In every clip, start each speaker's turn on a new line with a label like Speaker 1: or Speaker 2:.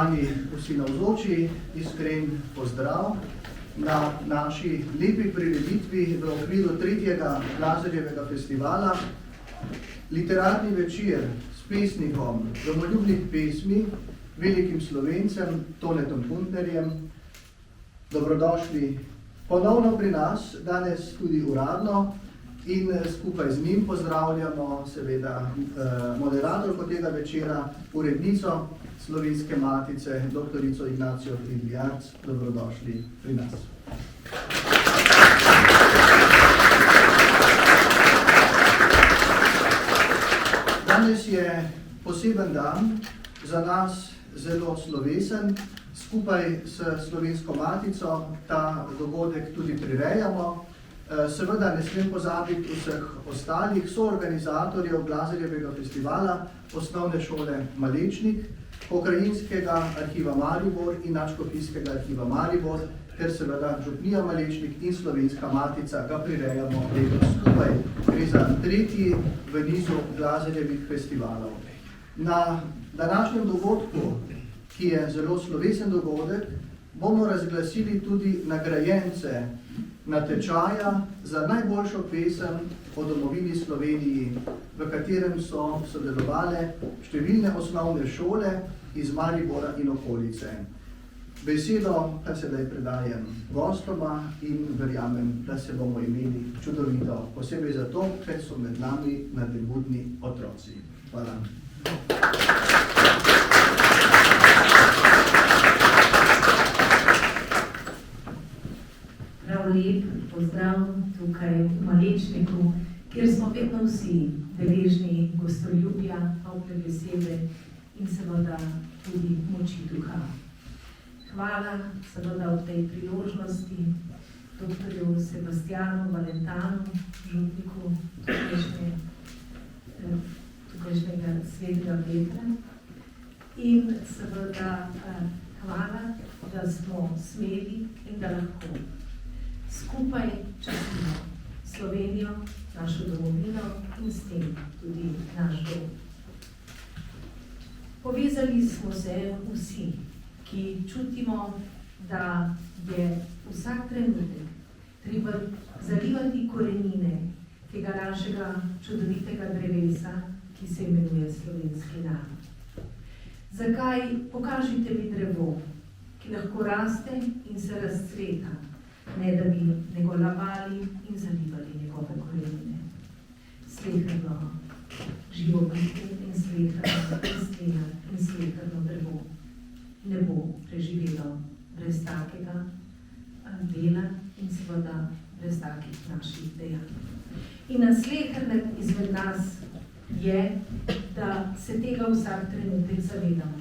Speaker 1: Spoštovani vsi navzoči, iskren pozdrav na naši lepi prireditvi v okviru 3. Glazerjevega festivala. Literarni večer s pesnikom domoljubnih pesmi, velikim Slovencem Tonetom Puntnerjem. Dobrodošli ponovno pri nas, danes tudi uradno, in skupaj z njim pozdravljamo seveda moderatorko tega večera, urednico Slovenske matice, doktorico Ignacijo Fridl-Jarc. Dobrodošli pri nas. Danes je poseben dan, za nas zelo slovesen. Skupaj s Slovensko matico ta dogodek tudi prirejamo. Seveda ne smem pozabiti vseh ostalih soorganizatorjev Glazerjevega festivala, Osnovne šole Malečnik, Pokrajinskega arhiva Maribor in Nadškofijskega arhiva Maribor, ter seveda Župnija Malečnik in Slovenska matica ga prirejamo letos skupaj. Gre za 3. v nizu Glazerjevih festivalov. Na današnjem dogodku, ki je zelo slovesen dogodek, bomo razglasili tudi nagrajence natečaja za najboljšo pesem o domovini Sloveniji, v katerem so sodelovale številne osnovne šole iz Maribora in okolice. Besedo pa sedaj predajem gostoma in verjamem, da se bomo imeli čudovito, posebej zato, ker so med nami nadebudni otroci. Hvala.
Speaker 2: Lep pozdrav tukaj v Malečniku, kjer smo vedno vsi deležni gostoljubja, tople besede in seveda tudi moči duha. Hvala seveda v tej priložnosti doktorju Sebastianu Valentanu, župniku tukajšnjega Svetega Petra, in seveda hvala, da smo smeli in da lahko skupaj častimo Slovenijo, našo domovino in s tem tudi naš dom. Povezali smo se vsi, ki čutimo, da je vsak trenutek treba zalivati korenine tega našega čudovitega drevesa, ki se imenuje slovenski narod. Zakaj? Pokažite mi drevo, ki lahko raste in se razcveta, ne da bi negolavali in zalivali njegove korenine. Sleherno živo bitje in sleherno rastlina in sleherno drevo ne bo preživelo brez takega dela in seveda brez takih naših dejanj. In na slehernem izmed nas je, da se tega vsak trenutek zavedamo,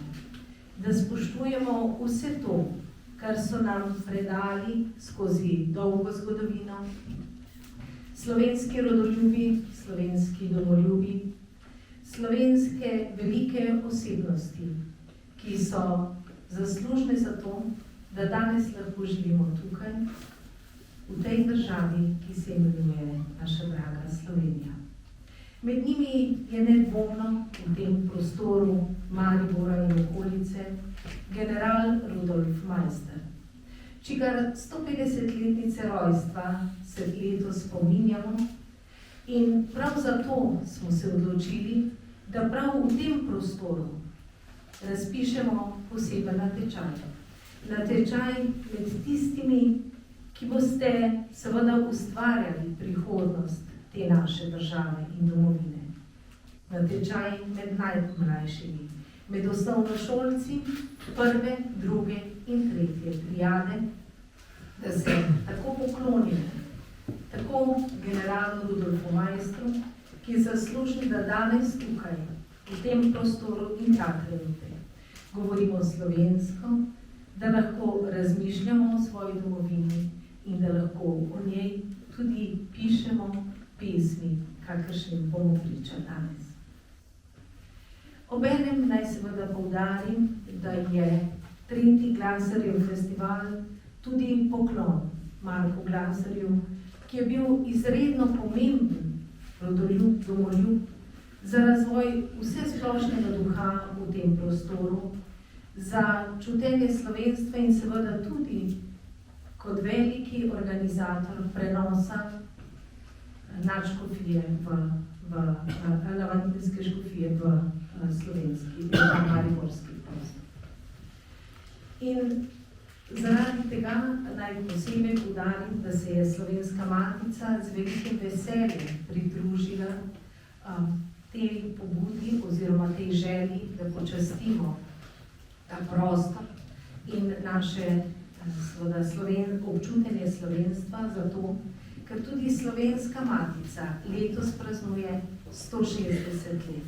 Speaker 2: da spoštujemo vse to, kar so nam predali skozi dolgo zgodovino, slovenski rodoljubi, slovenski domoljubi, slovenske velike osebnosti, ki so zaslužne za to, da danes lahko živimo tukaj, v tej državi, ki se imenuje naša draga Slovenija. Med njimi je nedvomno v tem prostoru Maribora in okolice general Rudolf Maister, čigar 150-letnice rojstva se letos spominjamo, in prav zato smo se odločili, da prav v tem prostoru razpišemo poseben natečaj. Natečaj med tistimi, ki boste seveda ustvarjali prihodnost te naše države in domovine. Natečaj med najmlajšimi, med osnovnošolci 1., 2. in 3. trijade, da se tako poklonimo, tako generalu Rudolfu Maistru, ki je zaslužen, da danes tukaj, v tem prostoru in ta trenutek, govorimo slovensko, da lahko razmišljamo o svoji domovini in da lahko o njej tudi pišemo pesmi, kakršnim bomo priča danes. Obenem naj seveda poudarim, da je 3. Glazerjev festival tudi poklon Marku Glazerju, ki je bil izredno pomemben rodoljub, domoljub za razvoj vsesplošnega duha v tem prostoru, za čutenje slovenstva in seveda tudi kot veliki organizator prenosa nadškofije Lavantinske škofije v slovenski, v mariborski prostor. In zaradi tega naj posebej poudarim, da se je Slovenska matica z velikim veseljem pridružila tej pobudi oziroma tej želji, da počastimo ta prostor in naše občutenje slovenstva, zato ker tudi Slovenska matica letos praznuje 160 let.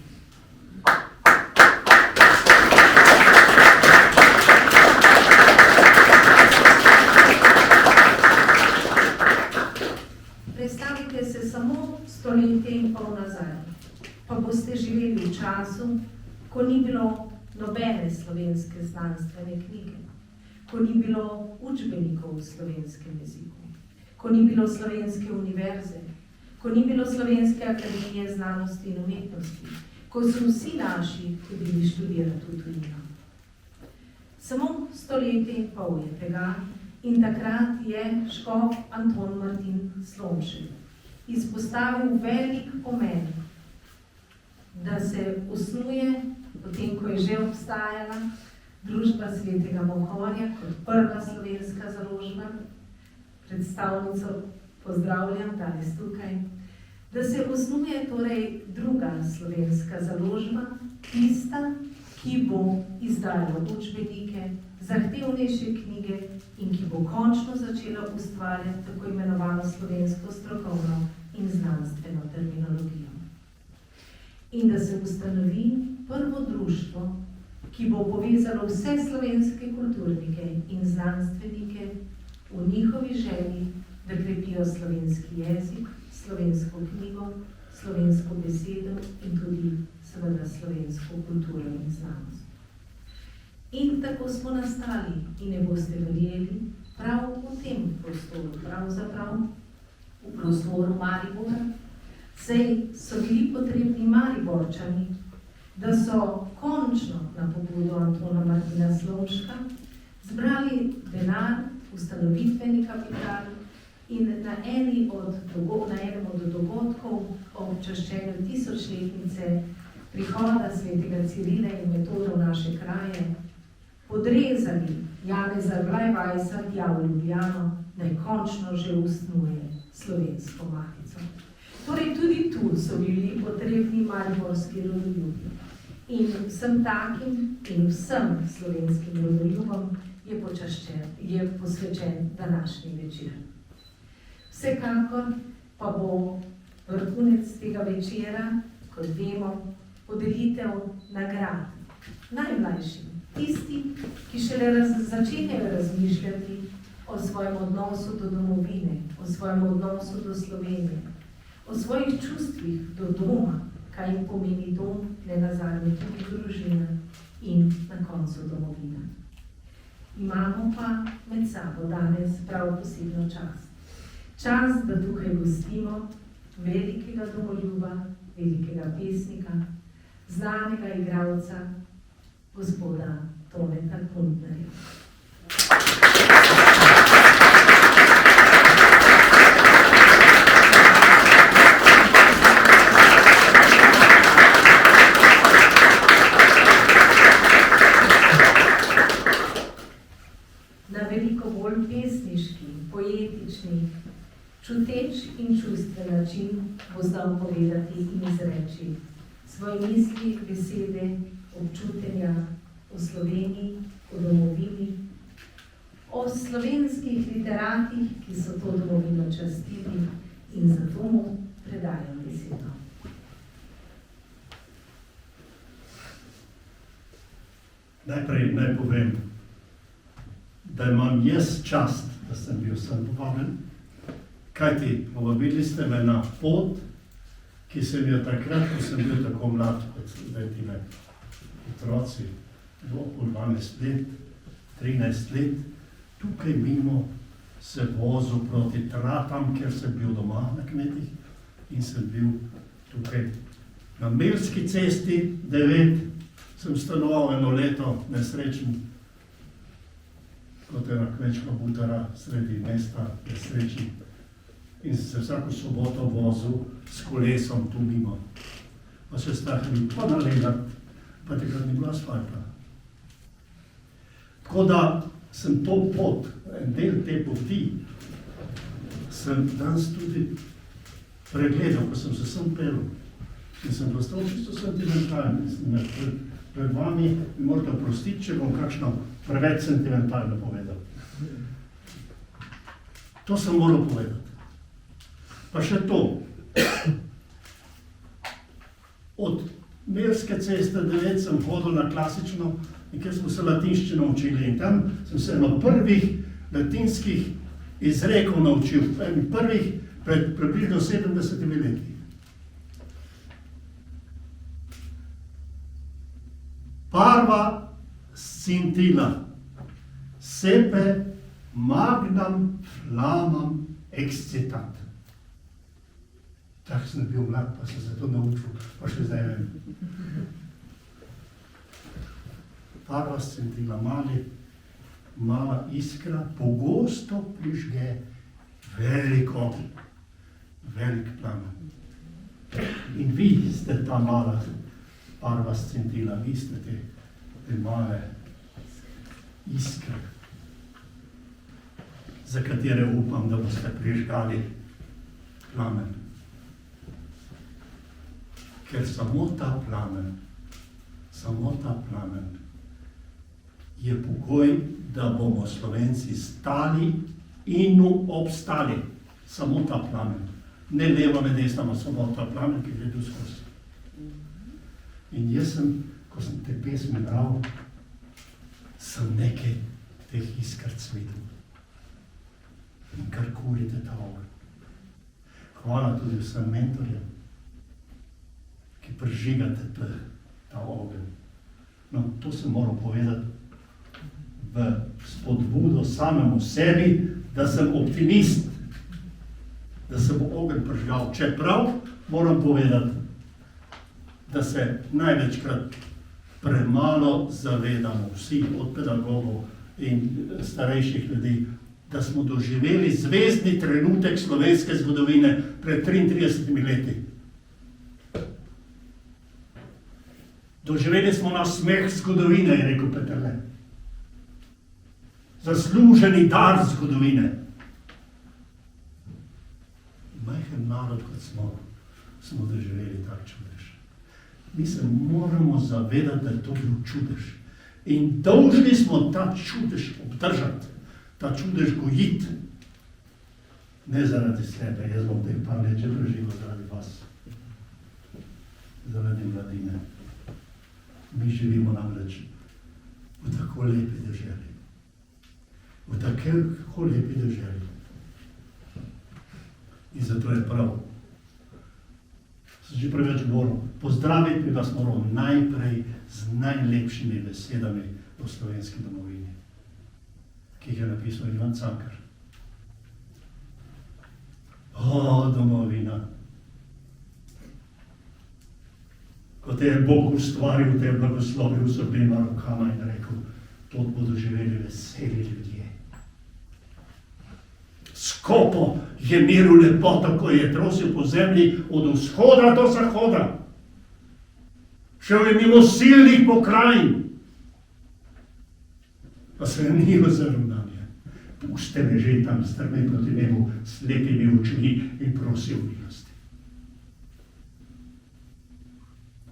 Speaker 2: Predstavite se samo 100 let in pol nazaj, pa boste živeli v času, ko ni bilo nobene slovenske znanstvene knjige, ko ni bilo učbenikov v slovenskem jeziku, ko ni bilo slovenske univerze, ko ni bilo Slovenske akademije znanosti in umetnosti, ko so vsi naši hodili študirati v tujino. Samo 100 let in pol je tega in takrat je škof Anton Martin Slomšek izpostavil velik pomen, da se osnuje, potem ko je že obstajala, Družba Svetega Mohorja kot prva slovenska založba, predstavnico pozdravljam danes tukaj, da se osnuje torej druga slovenska založba, tista, ki bo izdajala učbenike, zahtevnejše knjige in ki bo končno začela ustvarjati tako imenovano slovensko strokovno in znanstveno terminologijo. In da se ustanovi prvo društvo, ki bo povezalo vse slovenske kulturnike in znanstvenike v njihovi želji, da krepijo slovenski jezik, slovensko knjigo, slovensko besedo in tudi seveda slovensko kulturo in znanost. In tako smo nastali in ne boste verjeli prav v tem prostoru, pravzaprav v prostoru Maribora, saj so bili potrebni Mariborčani, da so končno na pobudo Antona Martina Slomška zbrali denar, ustanovitveni kapital in na enem od dogodkov ob čaščenju tisočletnice prihoda svetega Cirila in Metoda v naše kraje podrezali Janeza Blajvajsa tja v Ljubljano, naj končno že usnuje slovensko matico. Torej tudi tu so bili potrebni mariborski rodoljubi. In vsem takim in vsem slovenskim rodoljubom je posvečen današnji večer. Vsekakor pa bo vrhunec tega večera, kot vemo, podelitev nagrad najmlajšim, tisti, ki šele začenjajo razmišljati o svojem odnosu do domovine, o svojem odnosu do Slovenije, o svojih čustvih do doma, kaj jim pomeni dom, ne nazadnje tudi družina in na koncu domovina. Imamo pa med sabo danes prav posebno čast. Čast, da tukaj gostimo velikega domoljuba, velikega pesnika, znanega igralca, gospoda Toneta Kuntnerja. Na veliko bolj pesniški, poetični, čuteč in čustven način bo znal povedati in izreči svoje misli, besede, občutenja o Sloveniji, o domovini, o slovenskih literatih, ki so to domovino častili in zato mu predajam besedo.
Speaker 3: Najprej naj povem, da imam jaz čast, da sem bil sem povabljen, kajti povabili ste me na pot, ki sem jo takrat, ko sem bil tako mlad, kot zdaj tile otroci, do 12 let, 13 let, tukaj mimo se vozil proti Tratam, ker sem bil doma na kmetih in sem bil tukaj na Melski cesti 9, sem stanoval eno leto nesrečen, kot ena kmečka butara sredi mesta, nesrečen. In se vsako soboto vozil s kolesom tu mimo. Pa se stahli pa nalegati, pa takrat ni bilo asfalta. Tako da sem to pot, en del te poti, sem danes tudi pregledal, ko sem se sem pelil. In sem postal čisto sentimentalen. Pred vami mi morate oprostiti, če bom kakšno preveč sentimentalno povedal. To sem moral povedati. Pa še to. Od Melske ceste 9 sem hodil na klasično, in kjer smo se latinščino učili. In tam sem se eno prvih latinskih izrekov naučil. Prvih pred približno 70 leti. Parva scintilla, sepe magnam flamam excitat. Tak sem bil mlad, pa sem se to naučil, pa še zdaj vem. Parva scintilla, mala iskra, pogosto prižge velik plamen. In vi ste ta mala parva scintilla, vi ste te male iskre, za katere upam, da boste prižgali plamen. Ker samo ta plamen je pogoj, da bomo Slovenci stali in obstali. Samo ta plamen. Ne levo, ne desno, samo ta plamen, ki gre tu skozi. In jaz sem, ko sem te pesmi bral, sem nekaj teh iskrc videl. In kar kurite ta ogenj. Hvala tudi vsem mentorjem, ki prižigate ta ogenj. No, to sem moral povedati v spodbudo samemu sebi, da sem optimist, da se bo ogenj prižgal. Čeprav moram povedati, da se največkrat premalo zavedamo vsi od pedagogov in starejših ljudi, da smo doživeli zvezdni trenutek slovenske zgodovine pred 33 leti. Doživeli smo nasmeh zgodovine, je rekel Peterle. Zasluženi dar zgodovine. Majhen narod, kot smo doživeli tak čudež. Mi se moramo zavedati, da je to bil čudež. In dolžni smo ta čudež obdržati, ta čudež gojiti. Ne zaradi sebe, jaz bom teh par let že preživel zaradi vas. Zaradi mladine. Mi živimo namreč v tako lepi deželi. V tako lepi deželi. In zato je prav, sem že preveč govoril, pozdraviti bi vas moral najprej z najlepšimi besedami o slovenski domovini, ki jih je napisal Ivan Cankar. O, domovina! Ko te je Bog ustvaril, te je blagoslovil z obema rokama in rekel, to bodo živeli veseli ljudje. Skopo je meril lepoto, ko je trosil po zemlji od vzhoda do zahoda. Šel je mimo silnih pokrajin, pa se je ni ozrl na nje. Puste me že tam strme proti nebu, slepimi očmi in prosil milosti.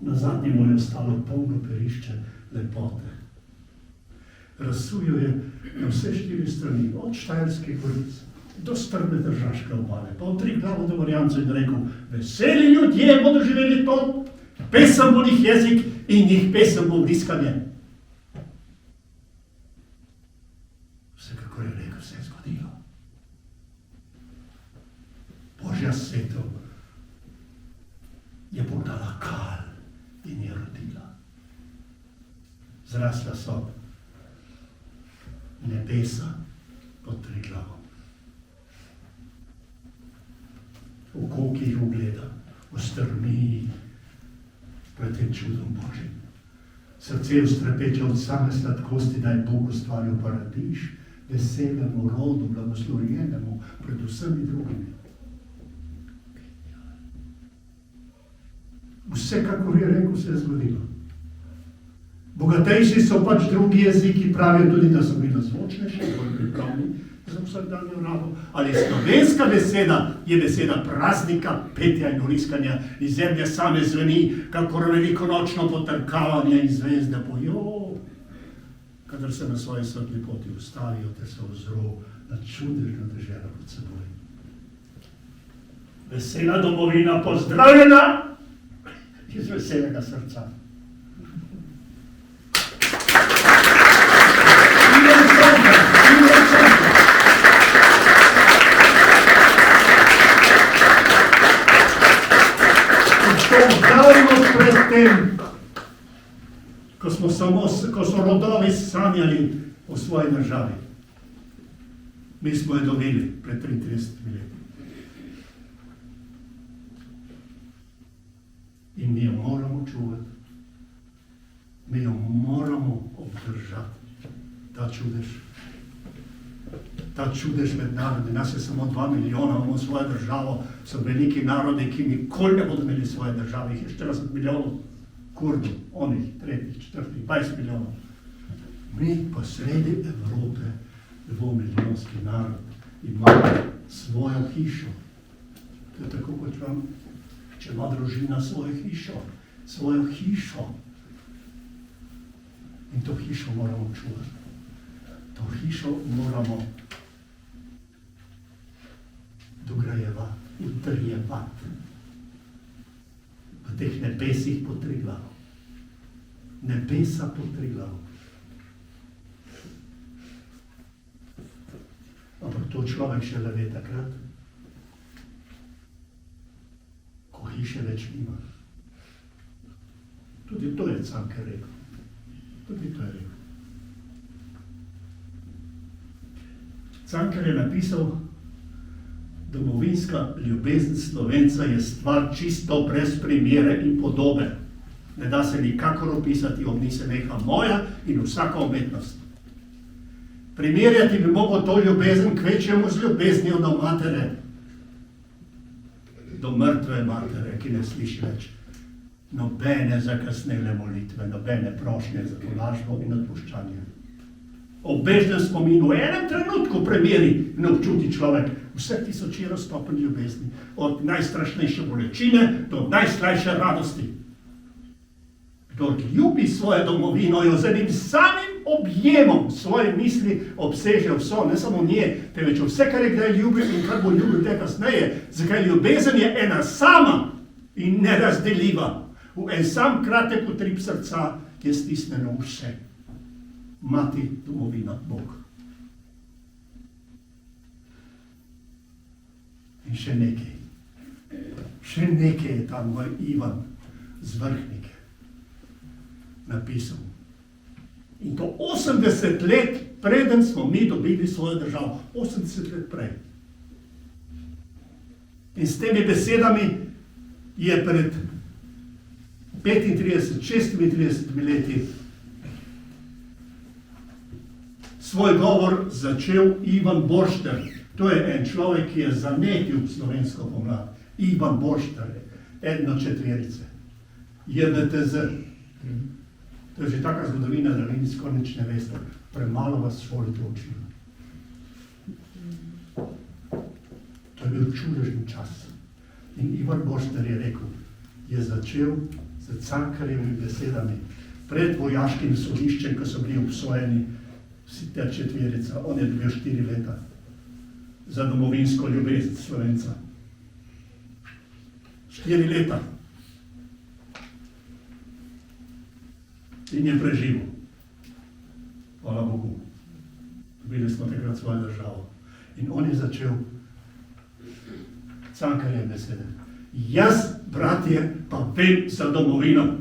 Speaker 3: Na zadnji mu je ostalo polno perišče lepote. Razsujal je na vse 4 strani, od Štajerskih goric do strme Tržaške obale, pa od Triglavu do Gorjancev in rekel, veseli ljudje bodo živeli to, pesem bo njih jezik in njih pesem bo vriskanje. Vsekakor je rekel, se je zgodilo. Božja svetel je podala kal in je rodila. Zrasla so nebesa pod Triglavom. Oko, ki jih ugleda, ostrmi pred tem čudom Božjim. Srce ustrepeče od same sladkosti, da je Bog ustvaril paradiž, veselemu rodu, blagoslovljenemu pred vsemi drugimi. Vse, kakor je rekel, se je zgodilo. Bogatejši so pač drugi jeziki, pravijo tudi, da so bili zvočnejši, bolj pripravni za vsakdanjo rabo. Ali slovenska beseda je beseda praznika, petja in vriskanja, iz zemlje same zveni, kakor velikonočno potrkavanje in zvezde pojo. Kadar se na svoji svetli poti ustavijo, te se ozro na čudežno deželo pred seboj. Vesela domovina, pozdravljena iz veselega srca. Davno pred tem, ko so rodovi sanjali o svoji državi, mi smo jo dobili pred 33 leti. In mi jo moramo čuvati, mi jo moramo obdržati, ta čudež med narodi. Nas je samo 2 milijona, imamo svojo državo, so veliki narodi, ki nikoli ne bodo imeli svoje države, jih je 40 milijonov Kurdov, onih, tretjih, četrtih, 20 milijonov. Mi pa sredi Evrope, 2-milijonski narod, imamo svojo hišo. To je tako, kot vam, če ima družina svojo hišo. In to hišo moramo čuvati. To hišo moramo dograjevati, utrjevati. V teh nebesih pod Triglavom. Nebesa pod Triglavom. Ampak to človek šele ve takrat, ko hiše več nima. Tudi to je Cankar rekel. Cankar je napisal, domovinska ljubezen Slovenca je stvar čisto brez primere in podobe. Ne da se nikakor opisati, ob njej se neha moja in vsaka umetnost. Primerjati bi mogel to ljubezen kvečjemu z ljubeznijo do matere, do mrtve matere, ki ne sliši več nobene zakasnele molitve, nobene prošnje za tolažbo in odpuščanje. Ob bežnem spominu, v enem trenutku premeri in občuti človek vse tisočero stopenj ljubezni, od najstrašnejše bolečine do najslajše radosti. Kdor ljubi svojo domovino, jo z enim samim objemom svoje misli obseže vso, ne samo nje, temveč vse, kar je kdaj ljubil in kar bo ljubil te kasneje, zakaj ljubezen je ena sama in nerazdeljiva. V en sam kratek utrip srca je stisnjeno vse. Mati, domovina, Bog. In še nekaj je tam moj Ivan z Vrhnike napisal. In to 80 let preden smo mi dobili svojo državo. 80 let prej. In s temi besedami je pred 35-36 leti svoj govor začel Ivan Boršter. To je en človek, ki je zanetil slovensko pomlad. Ivan Boršter, eden od četverice. JBTZ. To je že taka zgodovina, da vi skoraj nič ne veste. Premalo vas šoli to učilo. To je bil čudežni čas. In Ivan Boršter je rekel, je začel z Cankarjevimi besedami pred vojaškim sodiščem, ko so bili obsojeni vsi ta četverica. On je dobil 4 leta za domovinsko ljubezen Slovenca. 4 leta. In je preživel. Hvala Bogu. Dobili smo takrat svojo državo. In on je začel Cankarjeve besede. Jaz, bratje, pa vem za domovino.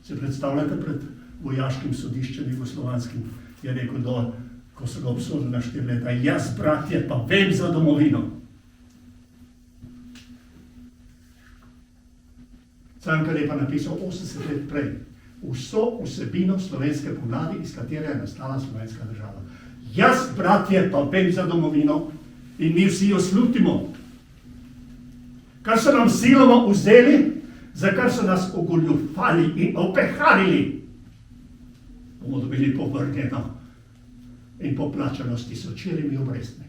Speaker 3: Se predstavljate pred vojaškim sodiščem jugoslovanskim, je rekel dol, ko so ga obsodili na 4 leta. Jaz, bratje, pa vem za domovino. Cankar je pa napisal 80 let prej. vso vsebino slovenske pomladi, iz katere je nastala slovenska država. Jaz, bratje, pa vem za domovino in mi vsi jo slutimo. Kar so nam siloma vzeli, za kar so nas ogoljufali in opeharili, bomo dobili povrnjeno in poplačano s tisočerimi obrestmi.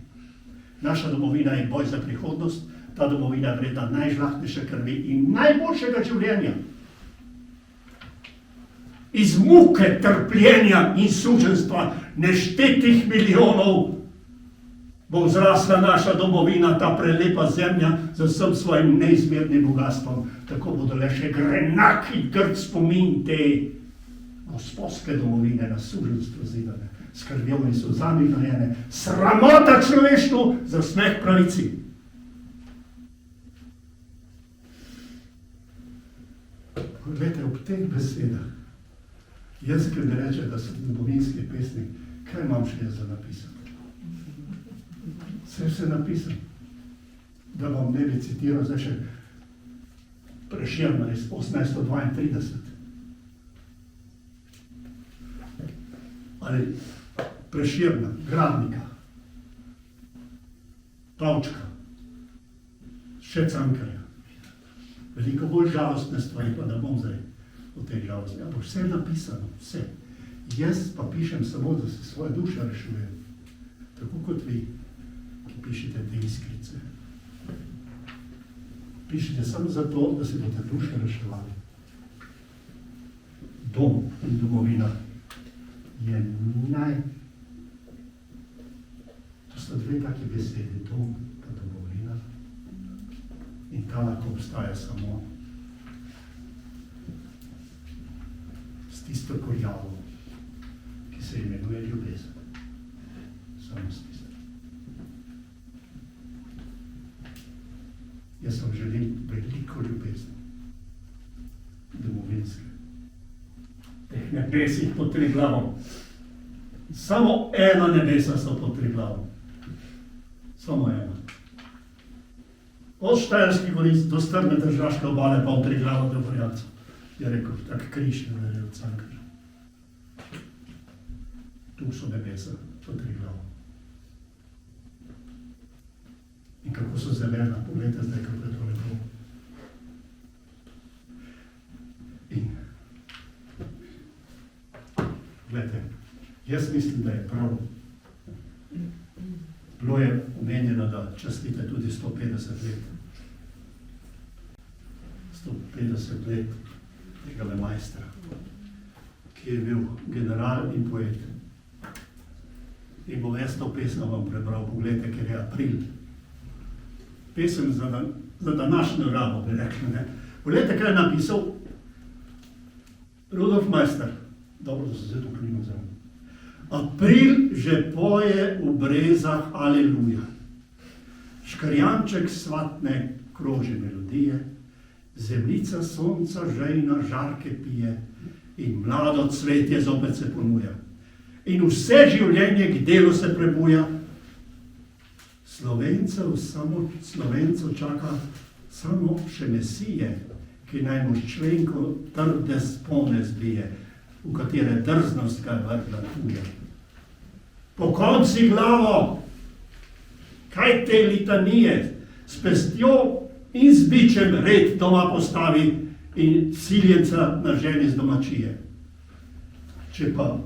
Speaker 3: Naša domovina je boj za prihodnost, ta domovina je vredna najžlahtnejše krvi in najboljšega življenja. Iz muke, trpljenja in suženjstva neštetih milijonov bo vzrasla naša domovina, ta prelepa zemlja, z vsem svojim neizmernim bogastvom. Tako bodo le še grenaki grd spomin te gospodske domovine na suženjstvo zidane, s krvjo in solzami gnojene, sramota človeštvu za smeh pravici. Poglejte, ob teh besedah, jaz, ki mi reče, da sem domovinski pesnik, kaj imam še jaz za napisati? Vse napisam, da vam ne bi citiral zdaj še Prešerna iz 1832. Ali Prešerna, Gradnika, Pavčka, še Cankarja. Veliko bolj žalostne stvari, pa ne bom zdaj o tej žalosti. Ampak vse je napisano, vse. Jaz pa pišem samo, da se svoje duše rešujem. Tako kot vi, ki pišete te iskrice. Pišete samo zato, da se boste duše reševali. Dom in domovina je To sta dve taki besedi, dom pa domovina. In ta lahko obstaja samo s tisto korjavo, ki se imenuje ljubezen. Samo s tisto. Jaz vam želim veliko ljubezni, domovinske. Teh nebesih pod Triglavom. Samo ena nebesa so pod Triglavom. Samo ena. Od Štajerskih goric do strme Tržaške obale pa od Triglava do Gorjanca. Je rekel, tak križ je verjel Cankarja. Tu so nebesa pod Triglavom. In kako so zelena, pogledajte zdaj, kako je to lepo. In, gledajte, jaz mislim, da je prav. Bilo je omenjeno, da častite tudi 150 let. 150 let tega majstra, ki je bil general in poet. In bom jaz to pesem vam prebral, pogledajte, ker je april. Pesem za današnjo rabo, bi rekli, ne. Poglejte, kaj je napisal Rudolf Meister. Dobro, da se zdaj to klimo za mnom. April že poje v brezah, aleluja. Škrjanček svatne kroži melodije, zemljica sonca žejna žarke pije in mlado cvetje zopet se ponuja. In vse življenje k delu se prebuja. Slovencev čaka samo še Mesije, ki naj mu členko trde spone zbije, v katere drznost ga je vrgla tuja. Pokonci glavo, kaj te litanije, s pestjo in z bičem red doma postavi in siljenca na ženi z domačije. Če pa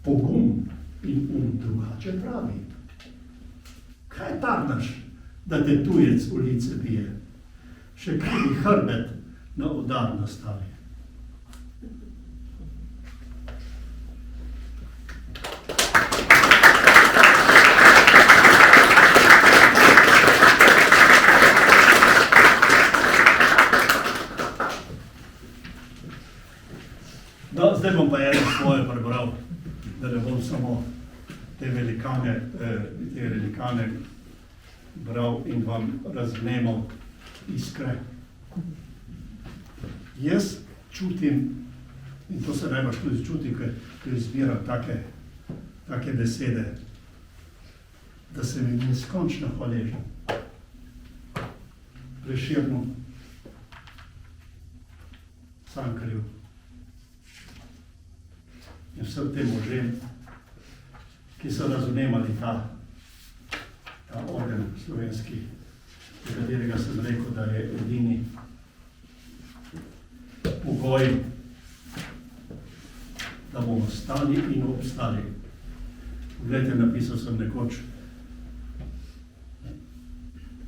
Speaker 3: pogum in drugače pravi, kaj tarnaš, da te tujec v lice bije? Še krivi hrbet na udar nastavi. No, zdaj bom pa eno svoje prebral, da ne bom samo te velikane bral in vam razvnemal iskre. Jaz čutim, in to se najbolj tudi čuti, ko izbiram take besede, da sem jim neskončno hvaležen. Prešernu Cankarju in vsem tem možem, ki so razumeli ta ogenj slovenski, za katerega sem rekel, da je edini pogoj, da bomo stali in obstali. Poglejte, napisal sem nekoč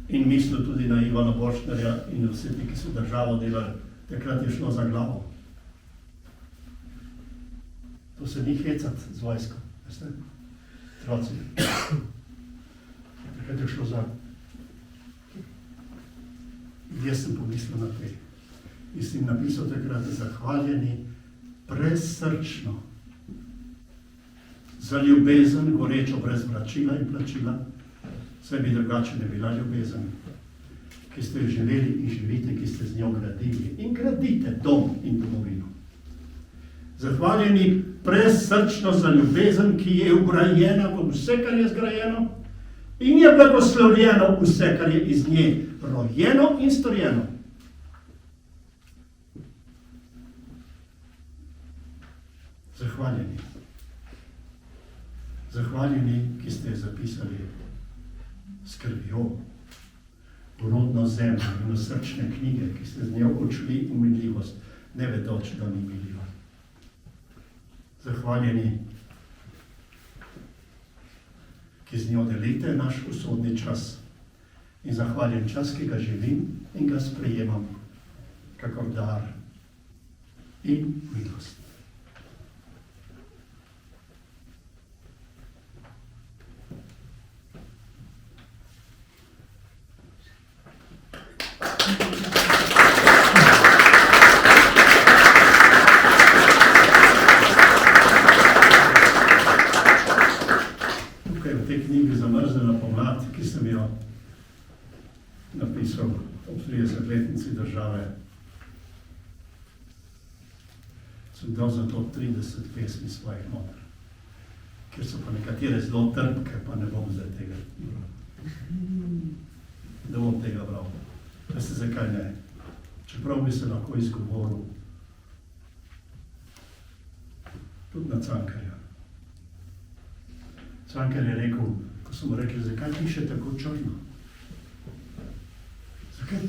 Speaker 3: in mislil tudi na Ivana Borštnerja in vse ti, ki so državo delali, takrat je šlo za glavo. To se ni hecati z vojsko, veste, otroci. Takrat je šlo za... Jaz sem pomislil na te. In sem napisal takrat, zahvaljeni presrčno za ljubezen, gorečo brez vračila in plačila, saj bi drugače ne bila ljubezen, ki ste jo živeli in živite, ki ste z njo gradili in gradite dom in domovino. Zahvaljeni presrčno za ljubezen, ki je ugrajena v vse, kar je zgrajeno, in je blagoslovljeno vse, kar je iz nje rojeno in storjeno. Zahvaljeni. Zahvaljeni, ki ste zapisali skrbjo v rodno zemljo in v srčne knjige, ki ste z njo odšli v minljivost, ne vedoč, da ni minljiva. Zahvaljeni, ki z njo delite naš usodni čas, in zahvaljen čas, ki ga živim in ga sprejemam, kakor dar in milost. Tukaj v tej knjigi Zamrznjena pomlad, ki sem jo napisal ob 30-letnici države, sem dal za to 30 pesmi svojih noter, ker so pa nekatere zelo trpke, pa ne bom zdaj tega bral. Ne bom tega bral. Veste, zakaj ne? Čeprav bi se lahko izgovoril tudi na Cankarja. Cankar je rekel, ko so mu rekli, zakaj piše tako črno? Zakaj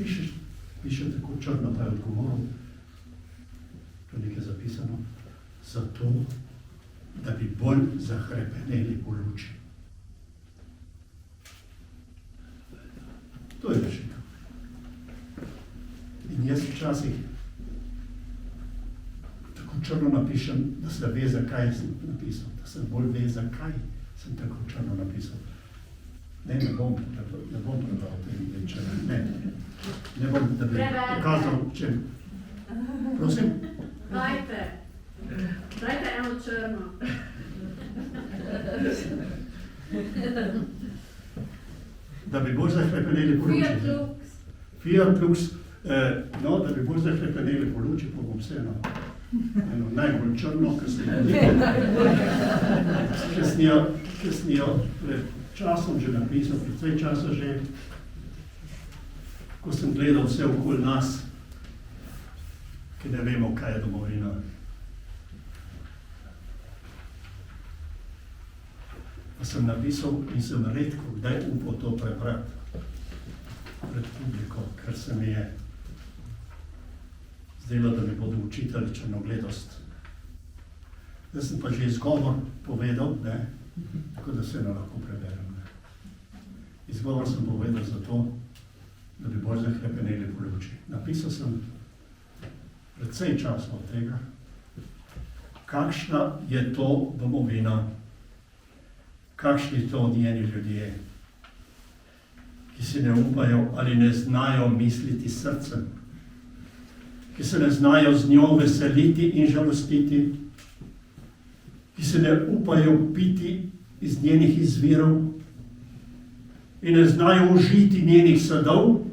Speaker 3: piše tako črno, pa je odgovoril, to je nekaj zapisano, zato, da bi bolj zahrepeneli v luči. To je rešitev. In jaz včasih tako črno napišem, da se ve, zakaj sem napisal, da se bolj ve, zakaj sem tako črno napisal. Ne bom prebral te črne, ne bom, da bi pokazal, če... Prosim?
Speaker 4: Dajte eno črno.
Speaker 3: Da bi bolj zahrepeneli po luči.
Speaker 4: Fiat Lux.
Speaker 3: Fiat Lux. No, da bi bolj zahrepeneli po luči, pa bom vseeno eno najbolj črno, ker sem jo pred časom že napisal, precej časa že, ko sem gledal vse okoli nas, ki ne vemo, kaj je domovina. Pa sem napisal in sem redko kdaj upal to prebrati pred publiko, ker se mi je zdelo, da mi bodo učitali črnogledost. Zdaj sem pa že izgovor povedal, ne, tako da se ne lahko preberem. Izgovor sem povedal zato, da bi bolj zahrepeneli po luči. Napisal sem precej časa od tega, kakšna je to domovina, kakšni to njeni ljudje, ki si ne upajo ali ne znajo misliti srcem, ki se ne znajo z njo veseliti in žalostiti, ki se ne upajo piti iz njenih izvirov in ne znajo užiti njenih sadov,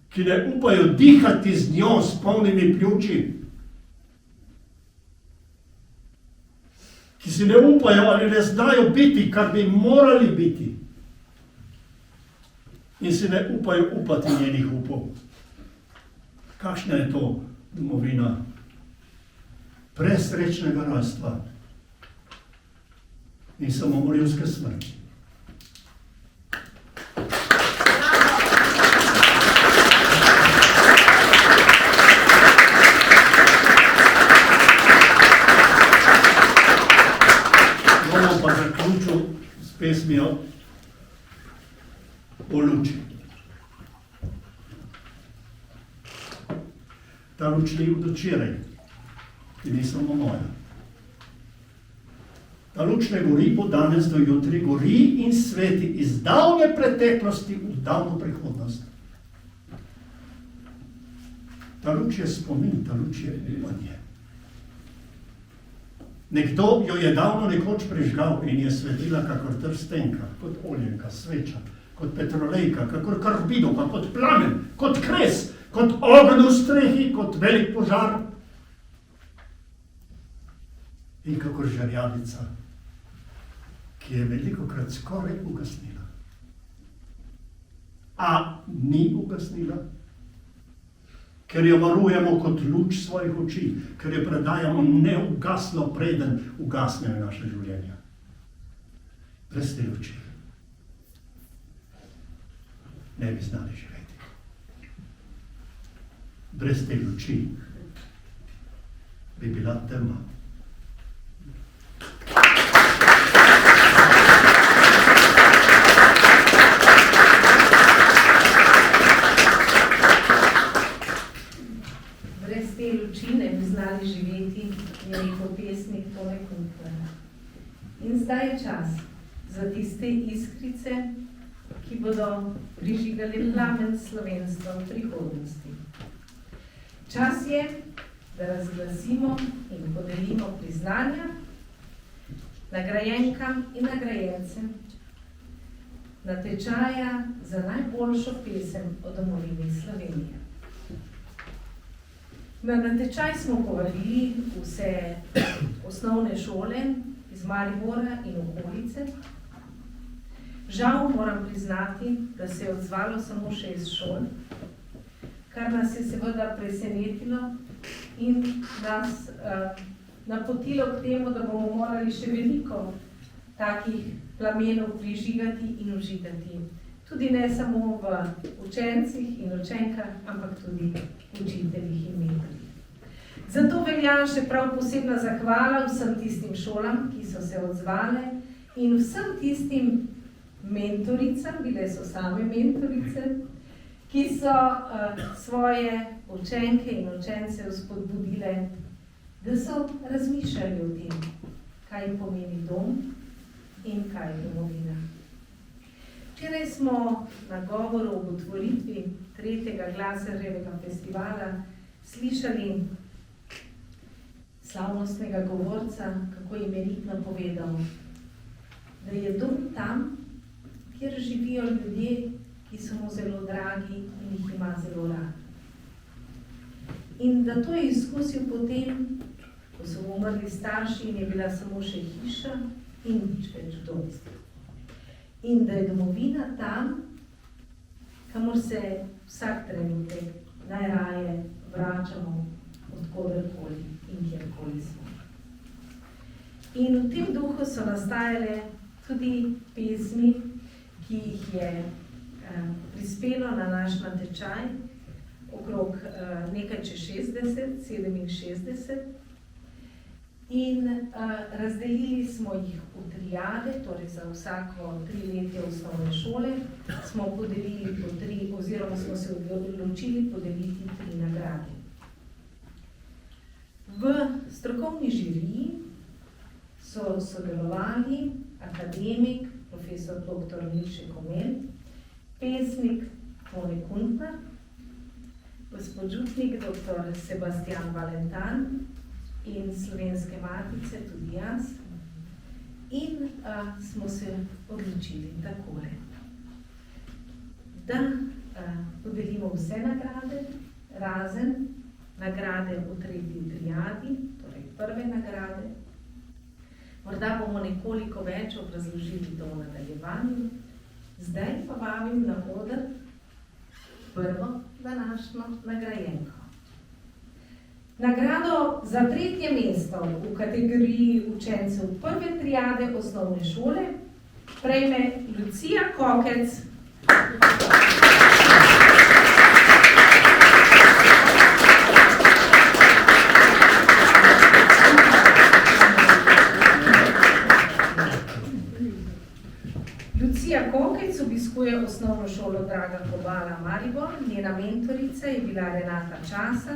Speaker 3: ki ne upajo dihati z njo s polnimi pljuči, ki si ne upajo ali ne znajo biti, kar bi morali biti, in si ne upajo upati njenih upov. Kakšna je to domovina presrečnega rojstva in samomorilske smrti. Bomo pa zaključil s pesmijo o luči. Ta luč ni od včeraj, ki ni samo moja. Ta luč ne gori od danes do jutri, gori in sveti iz davne preteklosti v davno prihodnost. Ta luč je spomin, ta luč je upanje. Nekdo jo je davno nekoč prižgal in je svetila kakor trstenka, kot oljenka, sveča, kot petrolejka, kakor karbidovka, kot plamen, kot kres, kot ogenj v strehi, kot velik požar in kakor žarjavica, ki je velikokrat skoraj ugasnila. A ni ugasnila, ker jo varujemo kot luč svojih oči, ker jo predajamo neugasno, preden ugasnejo naše življenja. Brez te luči ne bi znali živeti. Brez te luči bi bila tema.
Speaker 2: Brez te luči ne bi znali živeti, je rekel pesnik Tone Kuntner. In zdaj je čas za tiste iskrice, ki bodo prižigali plamen slovenstva v prihodnosti. Čas je, da razglasimo in podelimo priznanja nagrajenkam in nagrajencem natečaja za najboljšo pesem o domovini Slovenije. Na natečaj smo povabili vse osnovne šole iz Maribora in okolice. Žal moram priznati, da se je odzvalo samo 6 šol, kar nas je seveda presenetilo in nas napotilo k temu, da bomo morali še veliko takih plamenov prižigati in užigati. Tudi ne samo v učencih in učenkah, ampak tudi učiteljih in mentorjih. Zato velja še prav posebna zahvala vsem tistim šolam, ki so se odzvale in vsem tistim mentoricam, bile so same mentorice, ki so svoje učenke in učence vzpodbudile, da so razmišljali o tem, kaj pomeni dom in kaj je domovina. Včeraj smo na govoru ob otvoritvi 3. Glasarjevega festivala slišali slavnostnega govorca, kako je imenitno povedal, da je dom tam, kjer živijo ljudje, ki so mu zelo dragi in jih ima zelo rad. In da to je izkusil potem, ko so mu umrli starši in je bila samo še hiša in nič več dom. In da je domovina tam, kamor se vsak trenutek najraje vračamo odkoderkoli in kjerkoli smo. In v tem duhu so nastajale tudi pesmi, ki jih je prispelo na naš natečaj, okrog nekaj čez 60, 67. In razdelili smo jih v triade, torej za vsako 3 letje osnovne šole, smo podelili po 3, oziroma smo se odločili podeliti 3 nagrade. V strokovni žiriji so sodelovali akademik, profesor dr. Miše Komelj, pesnik Tone Kuntner, gospod župnik dr. Sebastian Valentan in Slovenske matice, tudi jaz. In smo se odločili takole, da podelimo vse nagrade, razen nagrade v 3. triadi, torej prve nagrade. Morda bomo nekoliko več obrazložili to v nadaljevanju. Zdaj pa vabim na oder prvo današnjo nagrajenko. Nagrado za 3. mesto v kategoriji učencev prve triade osnovne šole prejme Lucija Kokec. Lucija Kokec obiskuje osnovno šolo Draga Kobala Maribor, njena mentorica je bila Renata Časar.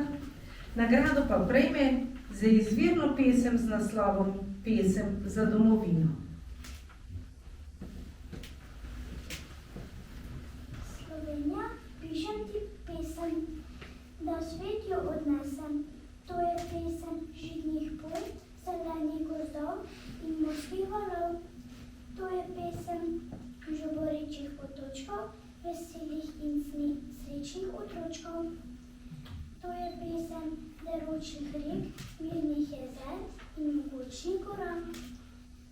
Speaker 2: Nagrado pa prejme za izvirno pesem z naslovom Pesem za domovino.
Speaker 4: Slovenija, pišem ti pesem, da svet jo odnesem. To je pesem žitnih polj, zelenih gozdov in morskih valov. To je pesem žuborečih otočkov, veselih in srečnih otročkov. To je pesem deročnih rek, mirnih jezer in mogočnih gora.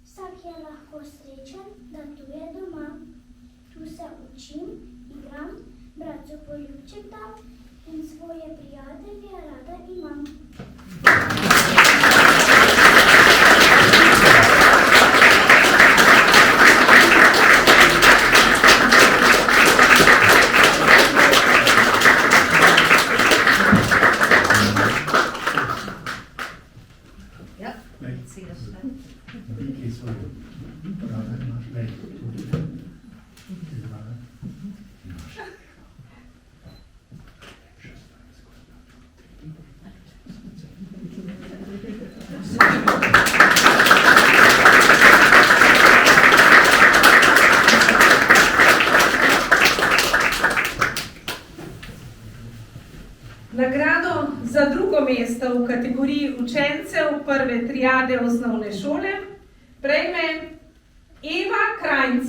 Speaker 4: Vsak je lahko srečen, da tu je doma. Tu se učim, igram, bratcu poljubček dam in svoje prijatelje rada imam.
Speaker 2: Nagrado za 2. mesto v kategoriji učencev prve triade osnovne šole prejme Eva Krajnc.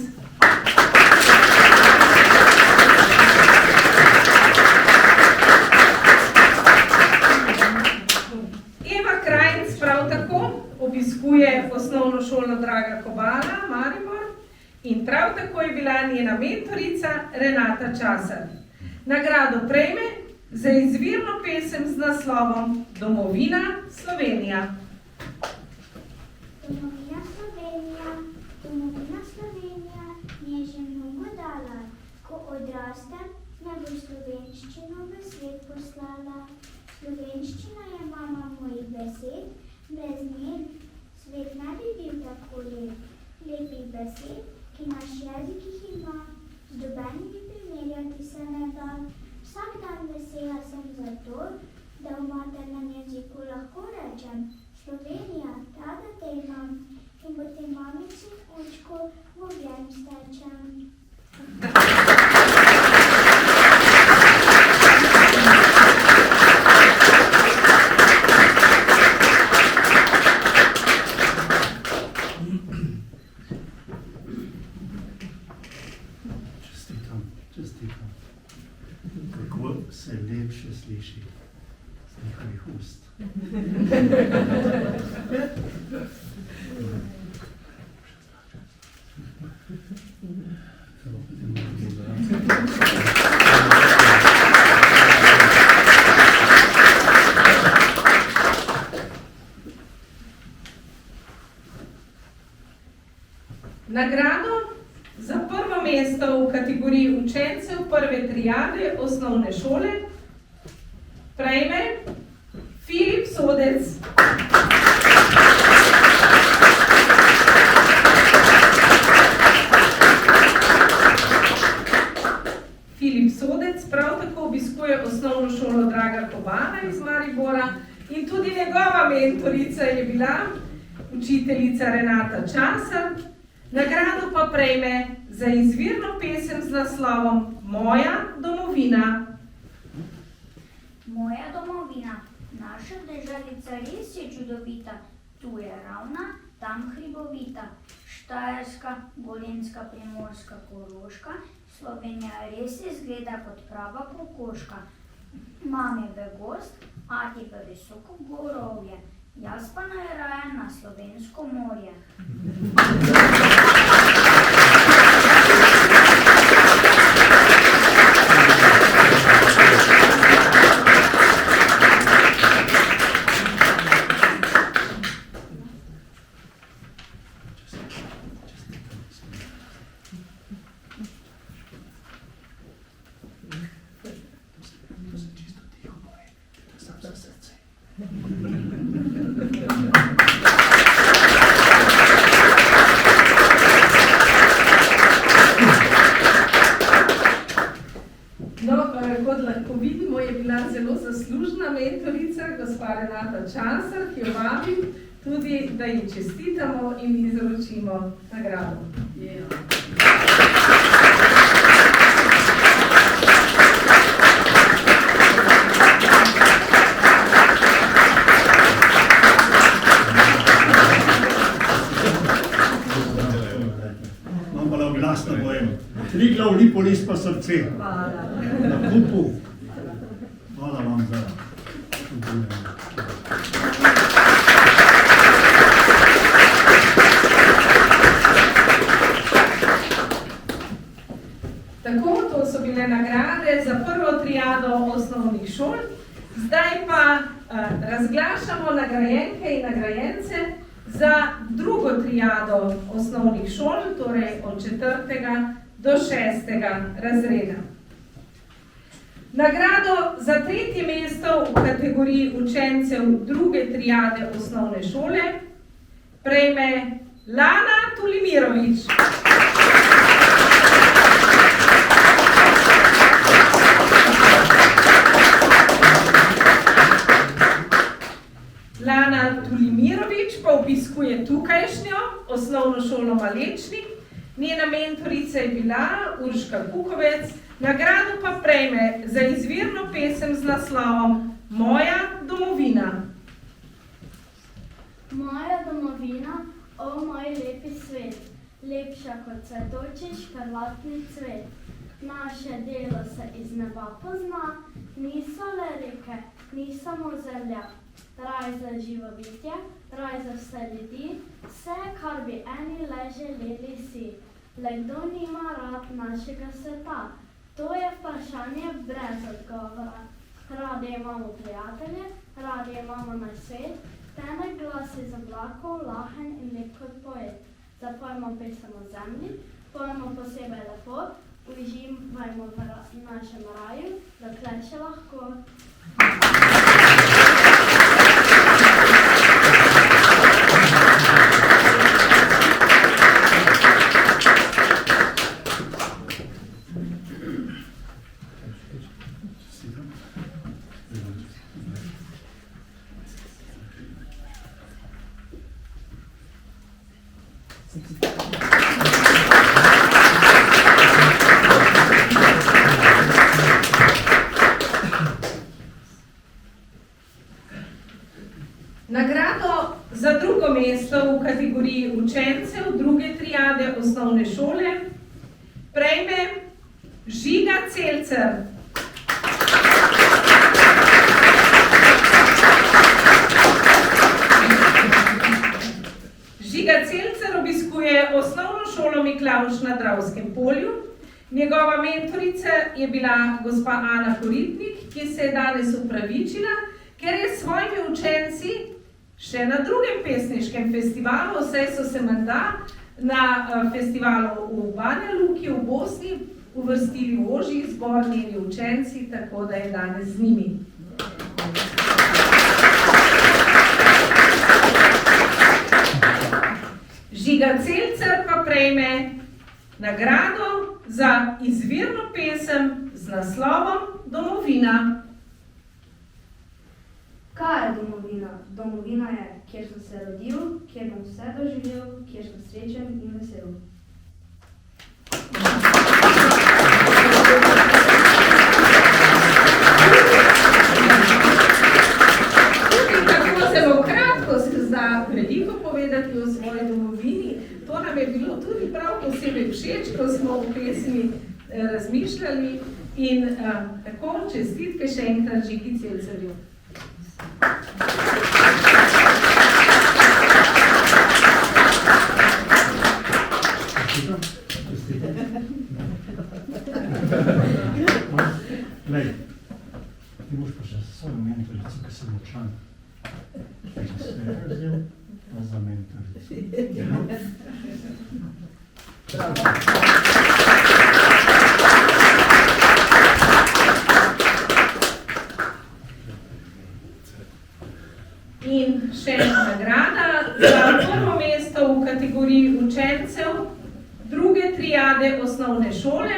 Speaker 2: Eva Krajnc prav tako obiskuje osnovno šolo Draga Kobala Maribor in prav tako je bila njena mentorica Renata Časar. Nagrado prejme za izvirno pesem z naslovom Domovina Slovenija.
Speaker 4: Domovina Slovenija, domovina Slovenija, mi je že mnogo dala. Ko odrastem, me bo slovenščino v svet poslala. Slovenščina je mama mojih besed, brez nje svet ne bi bil tako lep. Lepih besed, ki naš jezik jih ima, z nobenimi primerjati se ne da. Vsak dan vesela sem zato, da v maternem jeziku lahko rečem Slovenija, rada te imam in po tej mamici očku v objem stečem.
Speaker 3: Čestitam. Kako se lepše sliši z njihovih ust.
Speaker 2: Nagrado za 1. mesto v kategoriji učencev prve triade osnovne šole prejme Filip Sodec. Filip Sodec prav tako obiskuje osnovno šolo Draga Kobala iz Maribora in tudi njegova mentorica je bila učiteljica Renata Časar. Nagrado pa prejme za izvirno pesem z naslovom Moja domovina.
Speaker 4: Moja domovina, naša državica res je čudovita. Tu je ravna, tam hribovita. Štajerska, Golenjska, Primorska, Koroška. Slovenija res izgleda kot prava kokoška. Mame v gozd, ati v visoko gorovje. Jaz pa najraje na slovensko morje.
Speaker 2: No, kot lahko vidimo, je bila zelo zaslužna mentorica, gospa Renata Čansar, ki jo vabim tudi, da ji čestitamo in izročimo nagrado.
Speaker 3: Imam pa glasno bojem. Triglav, Lipolis pa srce. Na kupu. Hvala vam za sodelovanje.
Speaker 2: Tako, to so bile nagrade za prvo triado osnovnih šol. Zdaj pa razglašamo nagrajenke in nagrajence za drugo triado osnovnih šol, torej od 4. do 6. razreda. Nagrado za 3. mesto v kategoriji učencev druge triade osnovne šole prejme Lana Tulimirović. Lana Tulimirović pa obiskuje tukajšnjo osnovno šolo Malečnik. Njena mentorica je bila Urška Kukovec. Nagrado pa prejme za izvirno pesem z naslovom Moja domovina.
Speaker 5: Moja domovina, o moj lepi svet, lepša kot cvetoči škrlatni cvet. Naše delo se iz neba pozna, niso le reke, ni samo zemlja. Raj za živo bitje, raj za vse ljudi, vse, kar bi eni le želeli si. Le kdo nima rad našega sveta? To je vprašanje brez odgovora. Radi imamo prijatelje, radi imamo naš svet, tenek glas iz oblakov, lahen in lep kot poet. Zapojmo pesem o zemlji, pojmo posebej lepo, uživajmo v našem raju, dokler še lahko.
Speaker 2: Nagrado za drugo mesto v kategoriji učencev druge triade osnovne šole prejme Žiga Celcer. Žiga Celcer obiskuje osnovno šolo Miklavž na Dravskem polju. Njegova mentorica je bila gospa Ana Koritnik, ki se je danes upravičila, ker je s svojimi učenci še na drugem pesniškem festivalu, vse so se menda na festivalu v Banja Luki v Bosni uvrstili v ožji izbor njeni učenci, tako da je danes z njimi. Žiga Celcer pa prejme nagrado za izvirno pesem z naslovom Domovina.
Speaker 6: Kaj je domovina? Domovina je, kjer sem se rodil, kjer bom vse doživel, kjer sem srečen in vesel.
Speaker 2: Tudi tako zelo kratko se zda veliko povedati o svoji domovini. To nam je bilo tudi prav posebej všeč, ko smo v pesmi razmišljali in tako čestitke še enkrat Žigi Celcerju.
Speaker 3: Glej, ti boš pa še svojo mentorico, ki sem močan. Če se je razil, pa za mentorico.
Speaker 2: triade osnovne šole.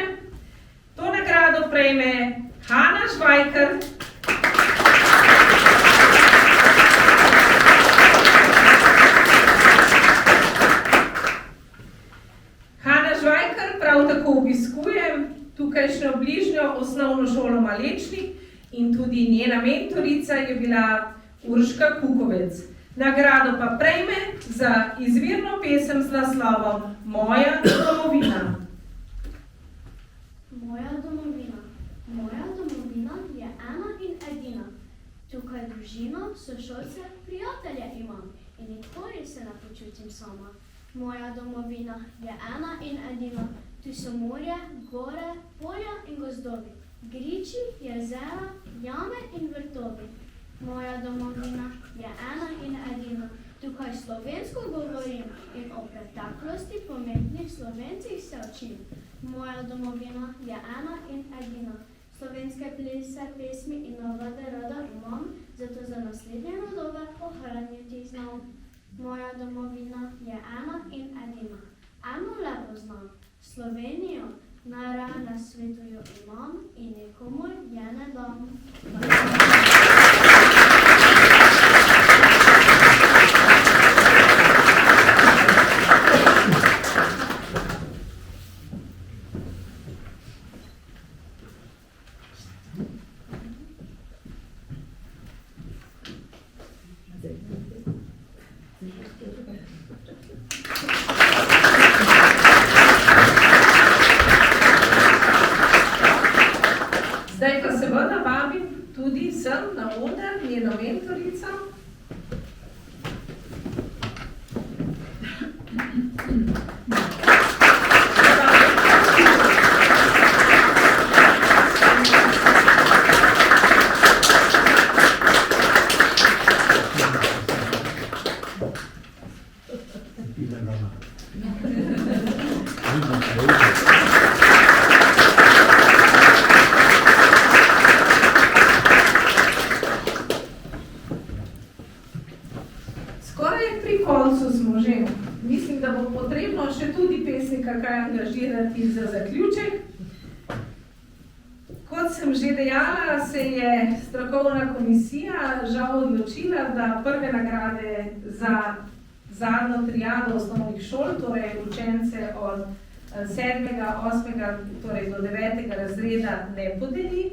Speaker 2: To nagrado prejme Hana Žvajker. Hana Žvajker prav tako obiskuje tukajšnjo bližnjo osnovno šolo Malečnik in tudi njena mentorica je bila Urška Kukovec. Nagrado pa prejme za izvirno pesem z naslovom Moja domovina.
Speaker 5: Moja domovina. Moja domovina je ena in edina. Tukaj družino, sošolce, prijatelje imam in nikoli se ne počutim sama. Moja domovina je ena in edina. Tu so morje, gore, polja in gozdovi, griči, jezera, jame in vrtovi. Moja domovina je ena in edina. Tukaj slovensko govorim in o preteklosti pomembnih Slovencih se učim. Moja domovina je ena in edina. Slovenske plese, pesmi in navade rada imam, zato za naslednje rodove ohraniti znam. Moja domovina je ena in edina. Eno lepo znam, Slovenijo najraje na svetu jo imam in nikomur je ne dam.
Speaker 2: Zdaj pa seveda vabim tudi sem na oder njeno mentorico. Skoraj pri koncu smo že. Mislim, da bo potrebno še tudi pesnika kaj angažirati za zaključek. Kot sem že dejala, se je strokovna komisija žal odločila, da prve nagrade za zadnjo triado osnovnih šol, torej učence od 7., 8., torej do 9. razreda ne podeli.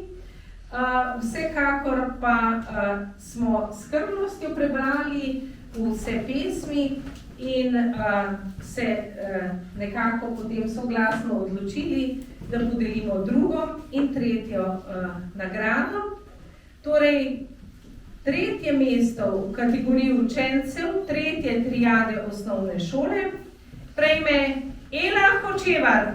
Speaker 2: Vsekakor pa smo s skrbnostjo prebrali vse pesmi in se nekako potem soglasno odločili, da podelimo drugo in tretjo nagrado. Torej, tretje mesto v kategoriji učencev tretje triade osnovne šole prejme Ela Hočevar.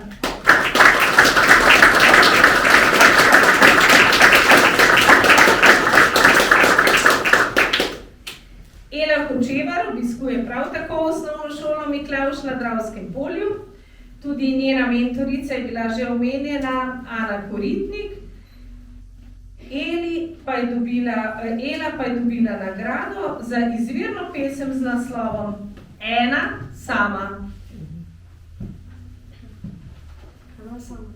Speaker 2: Ela Hočevar obiskuje prav tako osnovno šolo Miklavž na Dravskem polju. Tudi njena mentorica je bila že omenjena Ana Koritnik. Ela pa je dobila nagrado za izvirno pesem z naslovom Ena sama.
Speaker 6: Ena sama.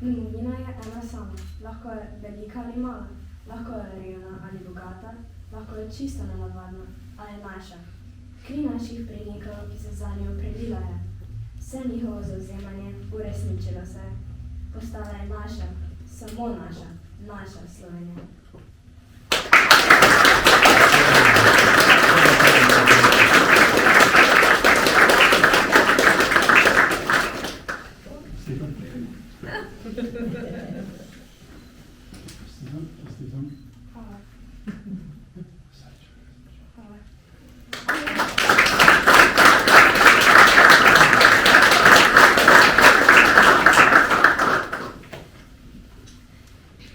Speaker 6: Domovina je ena sama. Lahko je velika ali mala, lahko je revna ali bogata, lahko je čisto nenavadna, a je naša. Kri naših prednikov, ki se za njo predila je. Vse njihovo zavzemanje uresničilo se je. Postala je naša, samo naša, naša Slovenija. Hvala.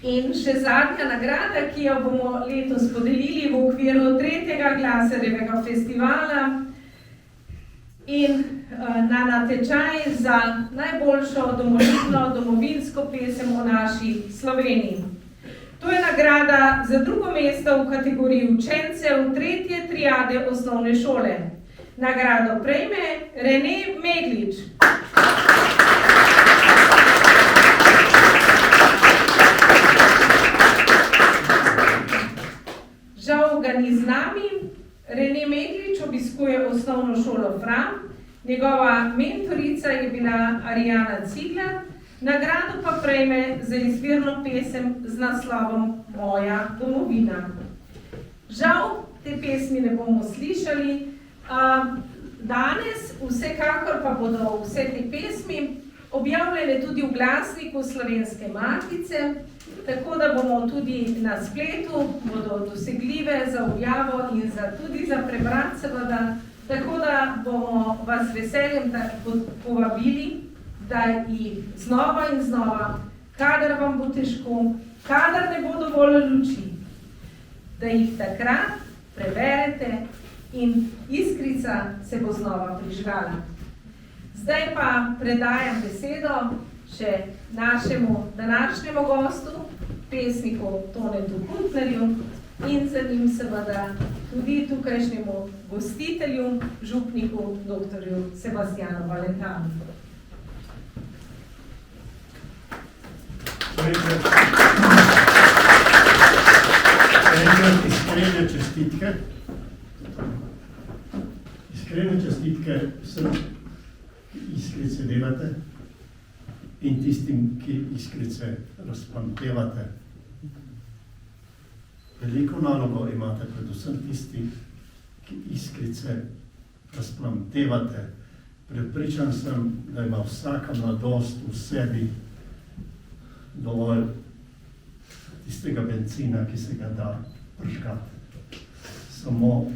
Speaker 2: In še zadnja nagrada, ki jo bomo letos podelili v okviru 3. Glasarjevega festivala in na natečaj za najboljšo domovinsko pesem o naši Sloveniji. To je nagrada za drugo mesto v kategoriji učencev tretje triade osnovne šole. Nagrado prejme Rene Meglič. nami Rene Meglič obiskuje osnovno šolo Fram, njegova mentorica je bila Arijana Cigler, nagrado pa prejme za izvirno pesem z naslovom Moja domovina. Žal te pesmi ne bomo slišali, danes vsekakor pa bodo vse te pesmi objavljene tudi v glasniku Slovenske matice, tako da bomo tudi na spletu, bodo dosegljive za objavo in tudi za prebrati seveda, tako da bomo vas z veseljem povabili, da jih znova in znova, kadar vam bo težko, kadar ne bo dovolj luči, da jih takrat preberete in iskrica se bo znova prižgala. Zdaj pa predajam besedo še našemu današnjemu gostu, pesniku Tonetu Kuntnerju in za njim seveda tudi tukajšnjemu gostitelju, župniku dr. Sebastianu Valentanu.
Speaker 3: Iskrene čestitke vsem, ki iskrice delate in tistim, ki iskrice razplamtevate. Veliko nalogo imate, predvsem tisti, ki iskrice razplamtevate. Prepričan sem, da ima vsaka mladost v sebi dovolj tistega bencina, ki se ga da prižgati. Samo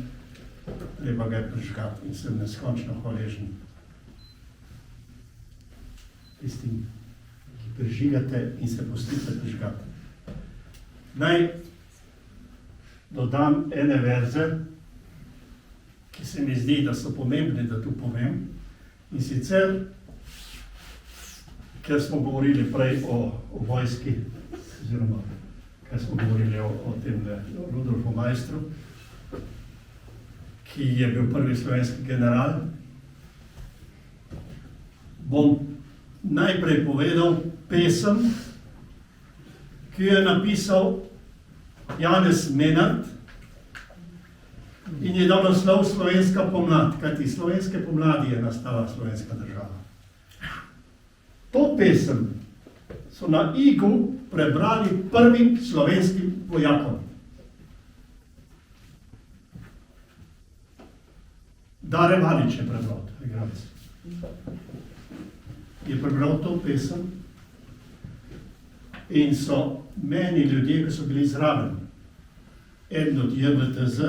Speaker 3: treba ga je prižgati in sem neskončno hvaležen tistim, ki prižigate in se pustite prižgati. Naj dodam ene verze, ki se mi zdi, da so pomembni, da tu povem. In sicer, ker smo govorili prej o vojski, oziroma ker smo govorili o tem Rudolfu Maistru, ki je bil prvi slovenski general, bom najprej povedal pesem, ki jo je napisal Janez Menard in je dal naslov Slovenska pomlad, kajti slovenske pomladi je nastala slovenska država. To pesem so na Igu prebrali prvim slovenskim vojakom. Dare Valič je prebral, igralec. Je prebral to pesem in so meni ljudje, ki so bili zraven, eden od JVTZ,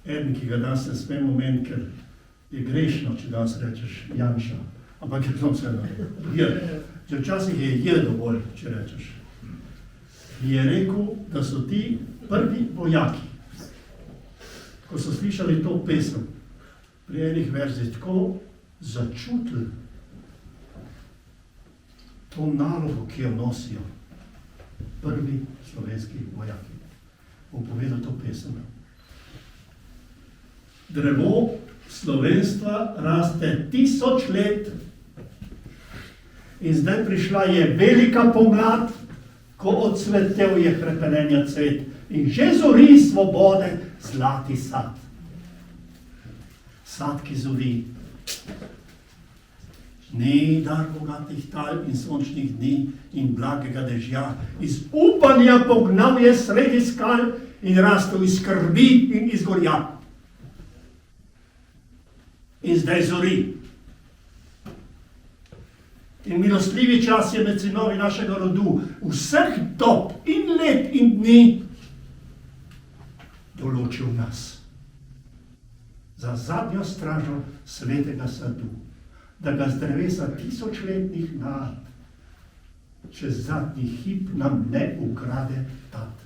Speaker 3: eden, ki ga danes ne smem omeniti, ker je grešno, če danes rečeš Janša, ampak je to vseeno, že včasih je je dovolj, če rečeš. Je rekel, da so ti prvi vojaki, ko so slišali to pesem, pri enih verzih tako začutili to nalogo, ki jo nosijo prvi slovenski vojaki. Bom povedal to pesem. Drevo slovenstva raste 1000 let in zdaj prišla je velika pomlad, ko odsvetel je hrepenenja cvet in že zori svobode zlati sad. Sad, ki zori. Ni dar bogatih tal in sončnih dni in blagega dežja, iz upanja pognal je sredi skal in rastel iz krvi in iz gorja. In zdaj zori. In milostljivi čas je med sinovi našega rodu, vseh dob in let in dni določil nas za zadnjo stražo svetega sadu, da ga z drevesa 1000-letnih nad čez zadnji hip nam ne ukrade tat.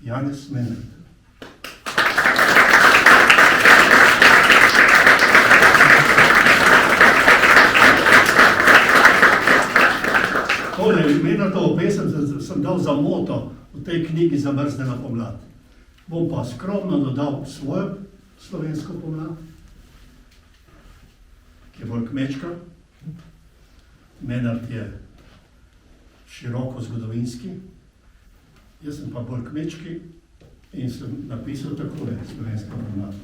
Speaker 3: Janez Menard. Tole, Menardovo pesem sem dal za moto v tej knjigi Zamrznjena pomlad. Bom pa skromno dodal svojo slovensko pomlad, ki je bolj kmečka. Menard je široko zgodovinski, jaz sem pa bolj kmečki in sem napisal takole slovenska pomlad.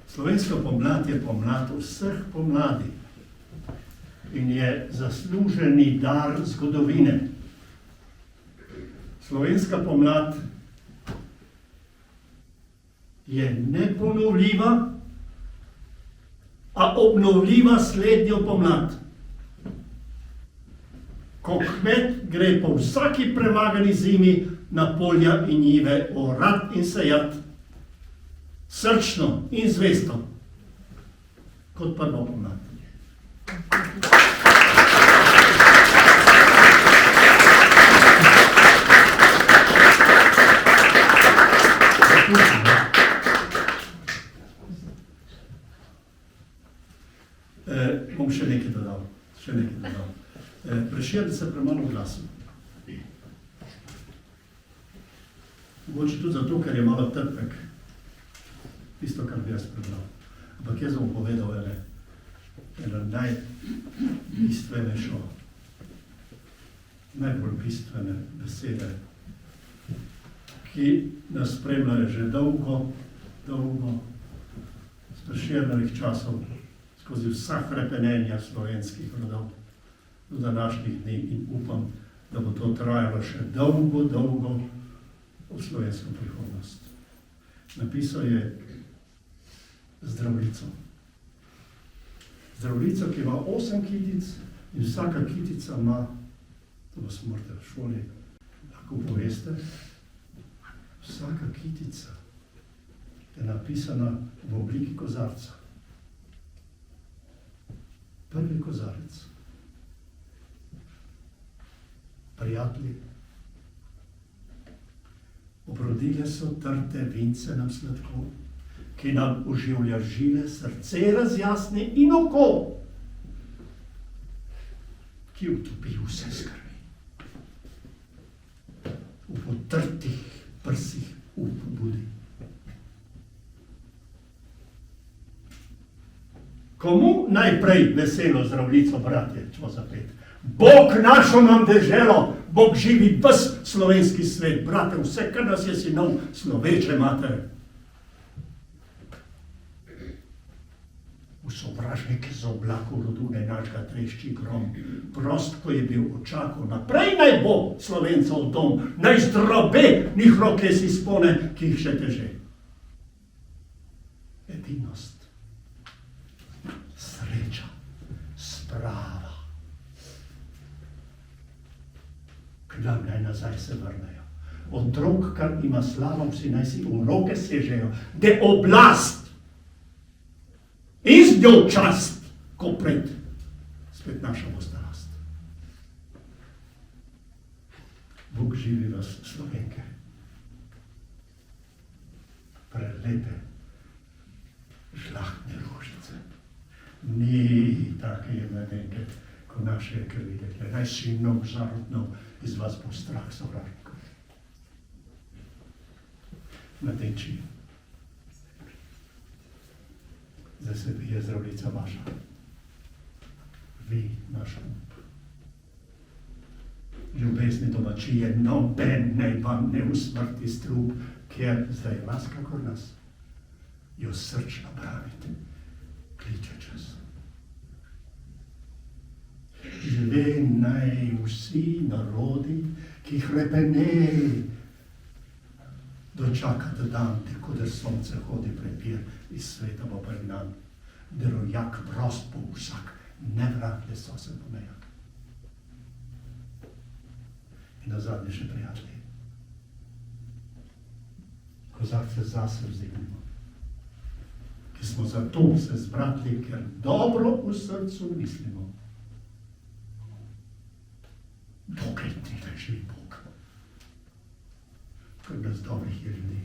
Speaker 3: Slovenska pomlad je pomlad vseh pomladi in je zasluženi dar zgodovine. Slovenska pomlad je neponovljiva, a obnovljiva slednjo pomlad. Ko kmet gre po vsaki premagani zimi na polja in njive orat in sejat, srčno in zvesto, kot prvo pomlad. Bom še nekaj dodal. Prešeren se premalo glasil. Mogoče tudi zato, ker je malo trpek. Tisto, kar bi jaz prebral. Ampak jaz bom povedal eno najbistvenejšo, najbolj bistvene besede, ki nas spremljajo že dolgo, z Prešernovih časov, skozi vsa hrepenenja slovenskih rodov do današnjih dni in upam, da bo to trajalo še dolgo v slovensko prihodnost. Napisal je Zdravljico. Zdravljico, ki ima 8 kitic in vsaka kitica ima, to vas morate v šoli lahko poveste, vsaka kitica je napisana v obliki kozarca. Prvi kozarec. Prijatelji, obrodile so trte vince nam sladko, ki nam oživlja žile, srce razjasni in oko, ki utopi vse skrbi. V potrtih prsih pobudi. Komu najprej veselo Zdravljico, bratje, čo zapet? Bog našo nam deželo, Bog živi ves slovenski svet, brate, vse, kar nas je sinov, sloveče matere. V sovražnike z oblakov rodu nenačka trešči grom, prost, ko je bil očakov, naprej naj bo Slovencov dom, naj zdrobe njih roke si spone, ki jih še teže. Edinost, sreča, sprava. K nam naj nazaj se vrnejo. Otrok, kar ima slavom, si naj si v roke sežejo, de oblast in z njo čast, ko pred spet naša bosta rast. Bog živi vas, Slovenke. Prelepe, žlahtne rožice. Ni take jednenke, ko naše krvi dekle. Naj sinov zarodnov iz vas bo strah sovražnikov. Mladenči, zdaj se bije Zdravljica vaša. Vi, naš up. Ljubezni domačije, noben naj vam ne usmrti strup, ker zdaj vas, kakor nas, jo srčno branite, kliče čas. Žive naj vsi narodi, ki hrepenejo, dočakate dan, tako da sonce hodi prepir iz sveta bo pregnan, da rojak prost bo vsak, nevrat lesosen pomejak. In nazadnje še prijatelji, kozarce zase vzdignemo, ki smo zato se zbratli, ker dobro v srcu mislimo. Dokaj ti da živi Bog, ker brez dobrih je ljudi.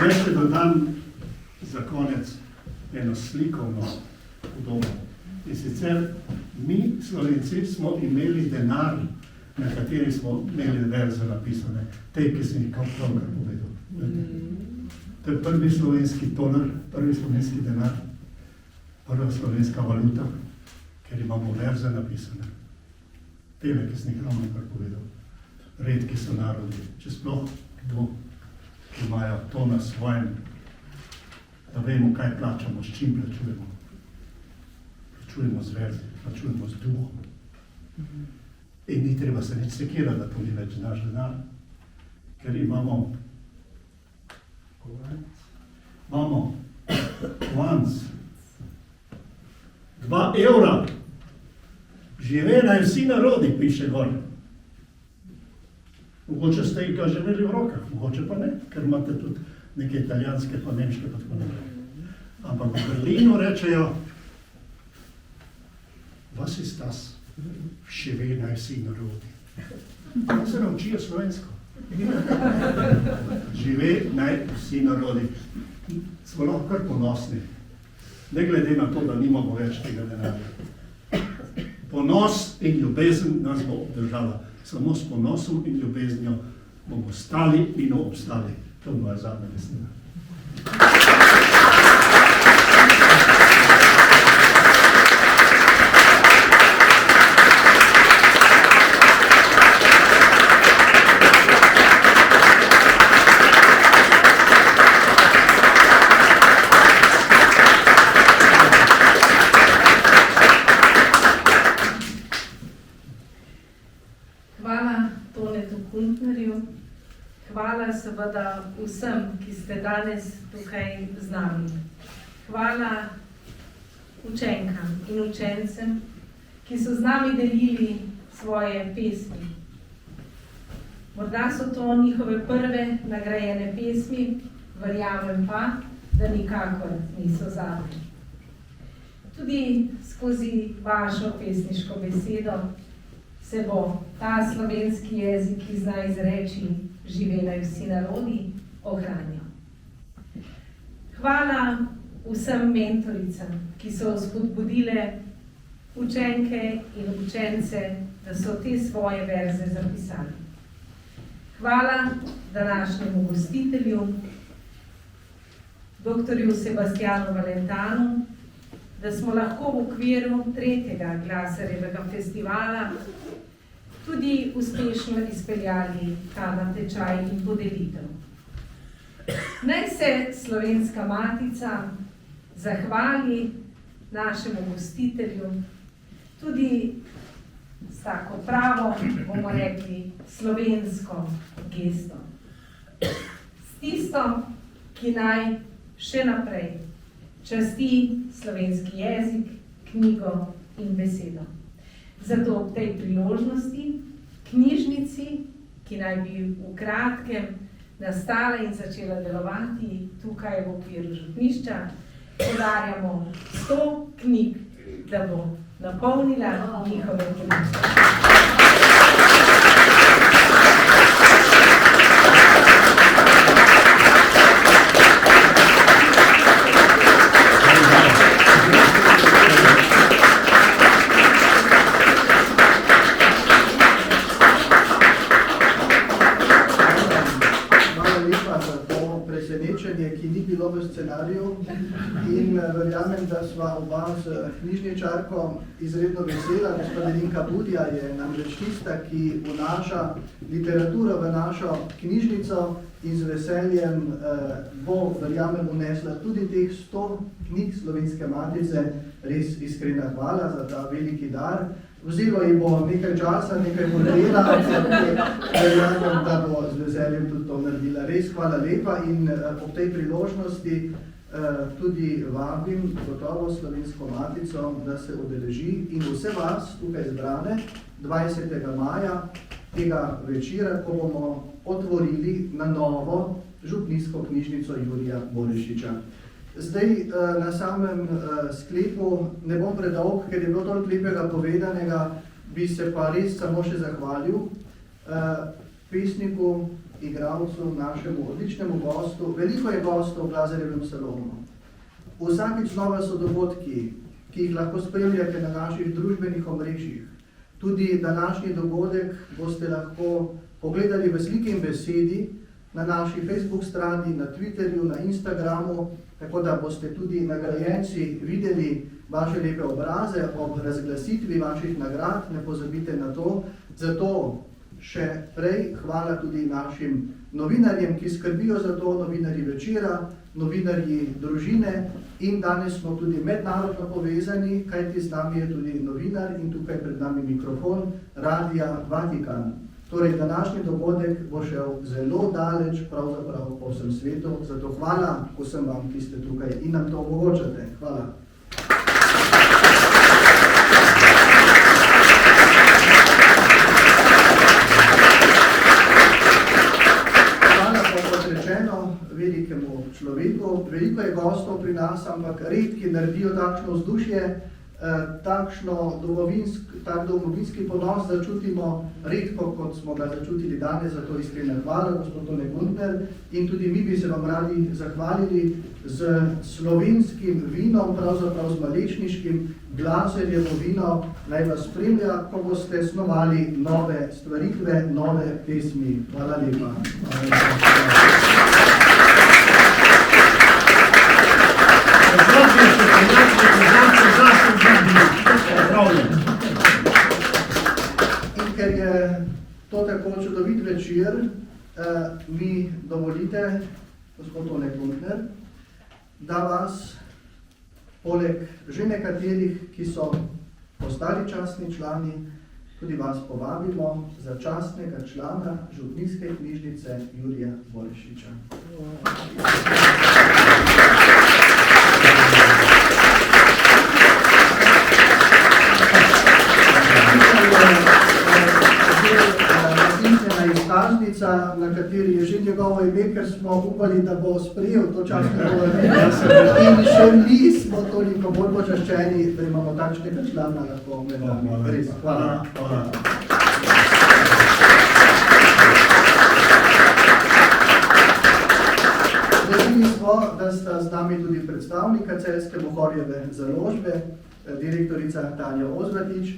Speaker 3: Še dodam za konec eno slikovno podobo. In sicer mi, Slovenci, smo imeli denar, na kateri smo imeli verze napisane, te, ki sem jih pravkar povedal. To je prvi slovenski tonar, prvi slovenski denar, prva slovenska valuta, ker imamo verze napisane. Tele, ki sem jih pravkar povedal. Redki so narodi, če sploh kdo, ki imajo to na svojem, da vemo, kaj plačamo, s čim plačujemo. Plačujemo z verzi, plačujemo z duhom. In ni treba se nič sekirati, da to ni več naš denar, ker imamo once 2 evra, žive naj vsi narodi, piše gor. Mogoče ste ga že imeli v rokah, mogoče pa ne, ker imate tudi neke italijanske pa nemške pa tako naprej. Ampak v Berlinu rečejo, was ist das? Žive naj vsi narodi. Pa se naučijo slovensko. Žive naj vsi narodi. Smo lahko kar ponosni, ne glede na to, da nimamo več tega denarja. Ponos in ljubezen nas bo obdržala. Samo s ponosom in ljubeznijo bomo stali in obstali. To je moja zadnja beseda.
Speaker 2: Hvala seveda vsem, ki ste danes tukaj z nami. Hvala učenkam in učencem, ki so z nami delili svoje pesmi. Morda so to njihove prve nagrajene pesmi, verjamem pa, da nikakor niso zadnje. Tudi skozi vašo pesniško besedo se bo ta slovenski jezik, ki zna izreči žive naj vsi narodi, ohranjal. Hvala vsem mentoricam, ki so spodbudile učenke in učence, da so te svoje verze zapisali. Hvala današnjemu gostitelju, doktorju Sebastianu Valentanu, da smo lahko v okviru 3. Glasarjevega festivala tudi uspešno izpeljali ta natečaj in podelitev. Naj se Slovenska matica zahvali našemu gostitelju tudi s tako pravo, bomo rekli, slovensko gesto. S tisto, ki naj še naprej časti slovenski jezik, knjigo in besedo. Zato ob tej priložnosti knjižnici, ki naj bi v kratkem nastala in začela delovati tukaj v okviru župnišča, podarjamo 100 knjig, da bo napolnila njihove police.
Speaker 1: Ki ni bilo v scenariju in verjamem, da sva oba z knjižničarko izredno vesela. Gospa Elinka Budja je namreč tista, ki vnaša literaturo v našo knjižnico in z veseljem bo, verjamem, unesla tudi teh 100 knjig Slovenske matice. Res iskrena hvala za ta veliki dar. Vzelo ji bo nekaj časa, nekaj modela, verjamem, da bo z veseljem tudi to naredila. Res hvala lepa in ob tej priložnosti tudi vabim gotovo Slovensko matico, da se udeleži in vse vas tukaj zbrane 20. maja tega večera, ko bomo otvorili na novo župnijsko knjižnico Jurija Borešiča. Zdaj na samem sklepu ne bom predolg, ker je bilo toliko lepega povedanega, bi se pa res samo še zahvalil pesniku, igralcu, našemu odličnemu gostu. Veliko je gostov v Lazarjevem salonu. Vsakič znova so dogodki, ki jih lahko spremljate na naših družbenih omrežjih. Tudi današnji dogodek boste lahko pogledali v sliki in besedi na naši Facebook strani, na Twitterju, na Instagramu, tako da boste tudi nagrajenci videli vaše lepe obraze ob razglasitvi vaših nagrad, ne pozabite na to. Zato še prej hvala tudi našim novinarjem, ki skrbijo za to, novinarji Večera, novinarji Družine in danes smo tudi mednarodno povezani, kajti z nami je tudi novinar in tukaj pred nami mikrofon Radia Vatikan. Torej, današnji dogodek bo šel zelo daleč, pravzaprav po vsem svetu, zato hvala vsem vam, ki ste tukaj in nam to omogočate. Hvala. Velikemu človeku. Veliko je gostov pri nas, ampak redki naredijo takšno vzdušje, tak domovinski ponos začutimo redko, kot smo ga začutili danes, zato iskrena hvala, gospod Tone Guntner. In tudi mi bi se vam radi zahvalili z slovenskim vinom, pravzaprav z malečniškim Glaserjevo vino, naj vas spremlja, ko boste snovali nove stvaritve, nove pesmi. Hvala lepa. In ker je to tako čudovit večer, mi dovolite, gospod Tone Guntner, da vas, poleg že nekaterih, ki so postali častni člani, tudi vas povabimo za častnega člana Župnijske knjižnice Jurija Bolešiča. Izkaznica, na kateri je že njegovo ime, ker smo upali, da bo sprejel to častno povabilo. In še mi smo toliko bolj počaščeni, da imamo takšnega člana lahko med nami. Res, hvala. Veseli smo, da sta z nami tudi predstavnika Celjske Mohorjeve založbe, direktorica Tanja Ozvatič,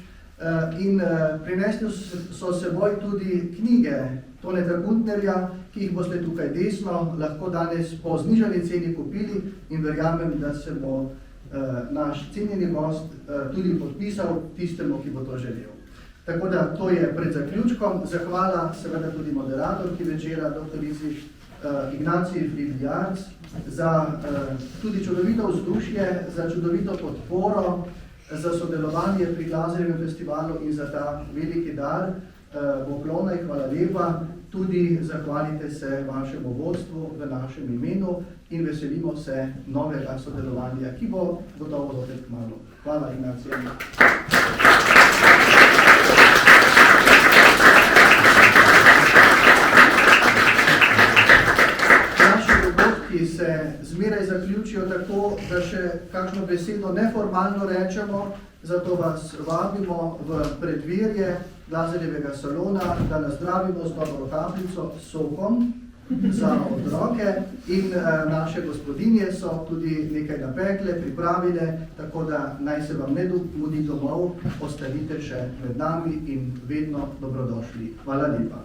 Speaker 1: in prinesli so seboj tudi knjige Toneta Guntnerja, ki jih boste tukaj desno lahko danes po znižani ceni kupili in verjamem, da se bo naš cenjeni gost tudi podpisal tistemu, ki bo to želel. Tako da to je pred zaključkom. Zahvala seveda tudi moderatorki večera, doktorici Ignaciji Fribjarc, za tudi čudovito vzdušje, za čudovito podporo, za sodelovanje pri Glazerjevem festivalu in za ta veliki dar. Poklonaj, hvala lepa. Tudi zahvalite se vašemu vodstvu v našem imenu in veselimo se novega sodelovanja, ki bo gotovo zopet kmalu. Hvala, Ignacija. Ki se zmeraj zaključijo tako, da še kakšno besedo neformalno rečemo, zato vas vabimo v predvirje Glazerjevega salona, da nazdravimo z dobro kapljico s sokom za otroke in naše gospodinje so tudi nekaj napekle, pripravile, tako da naj se vam ne mudi domov, ostanite še med nami in vedno dobrodošli. Hvala lepa.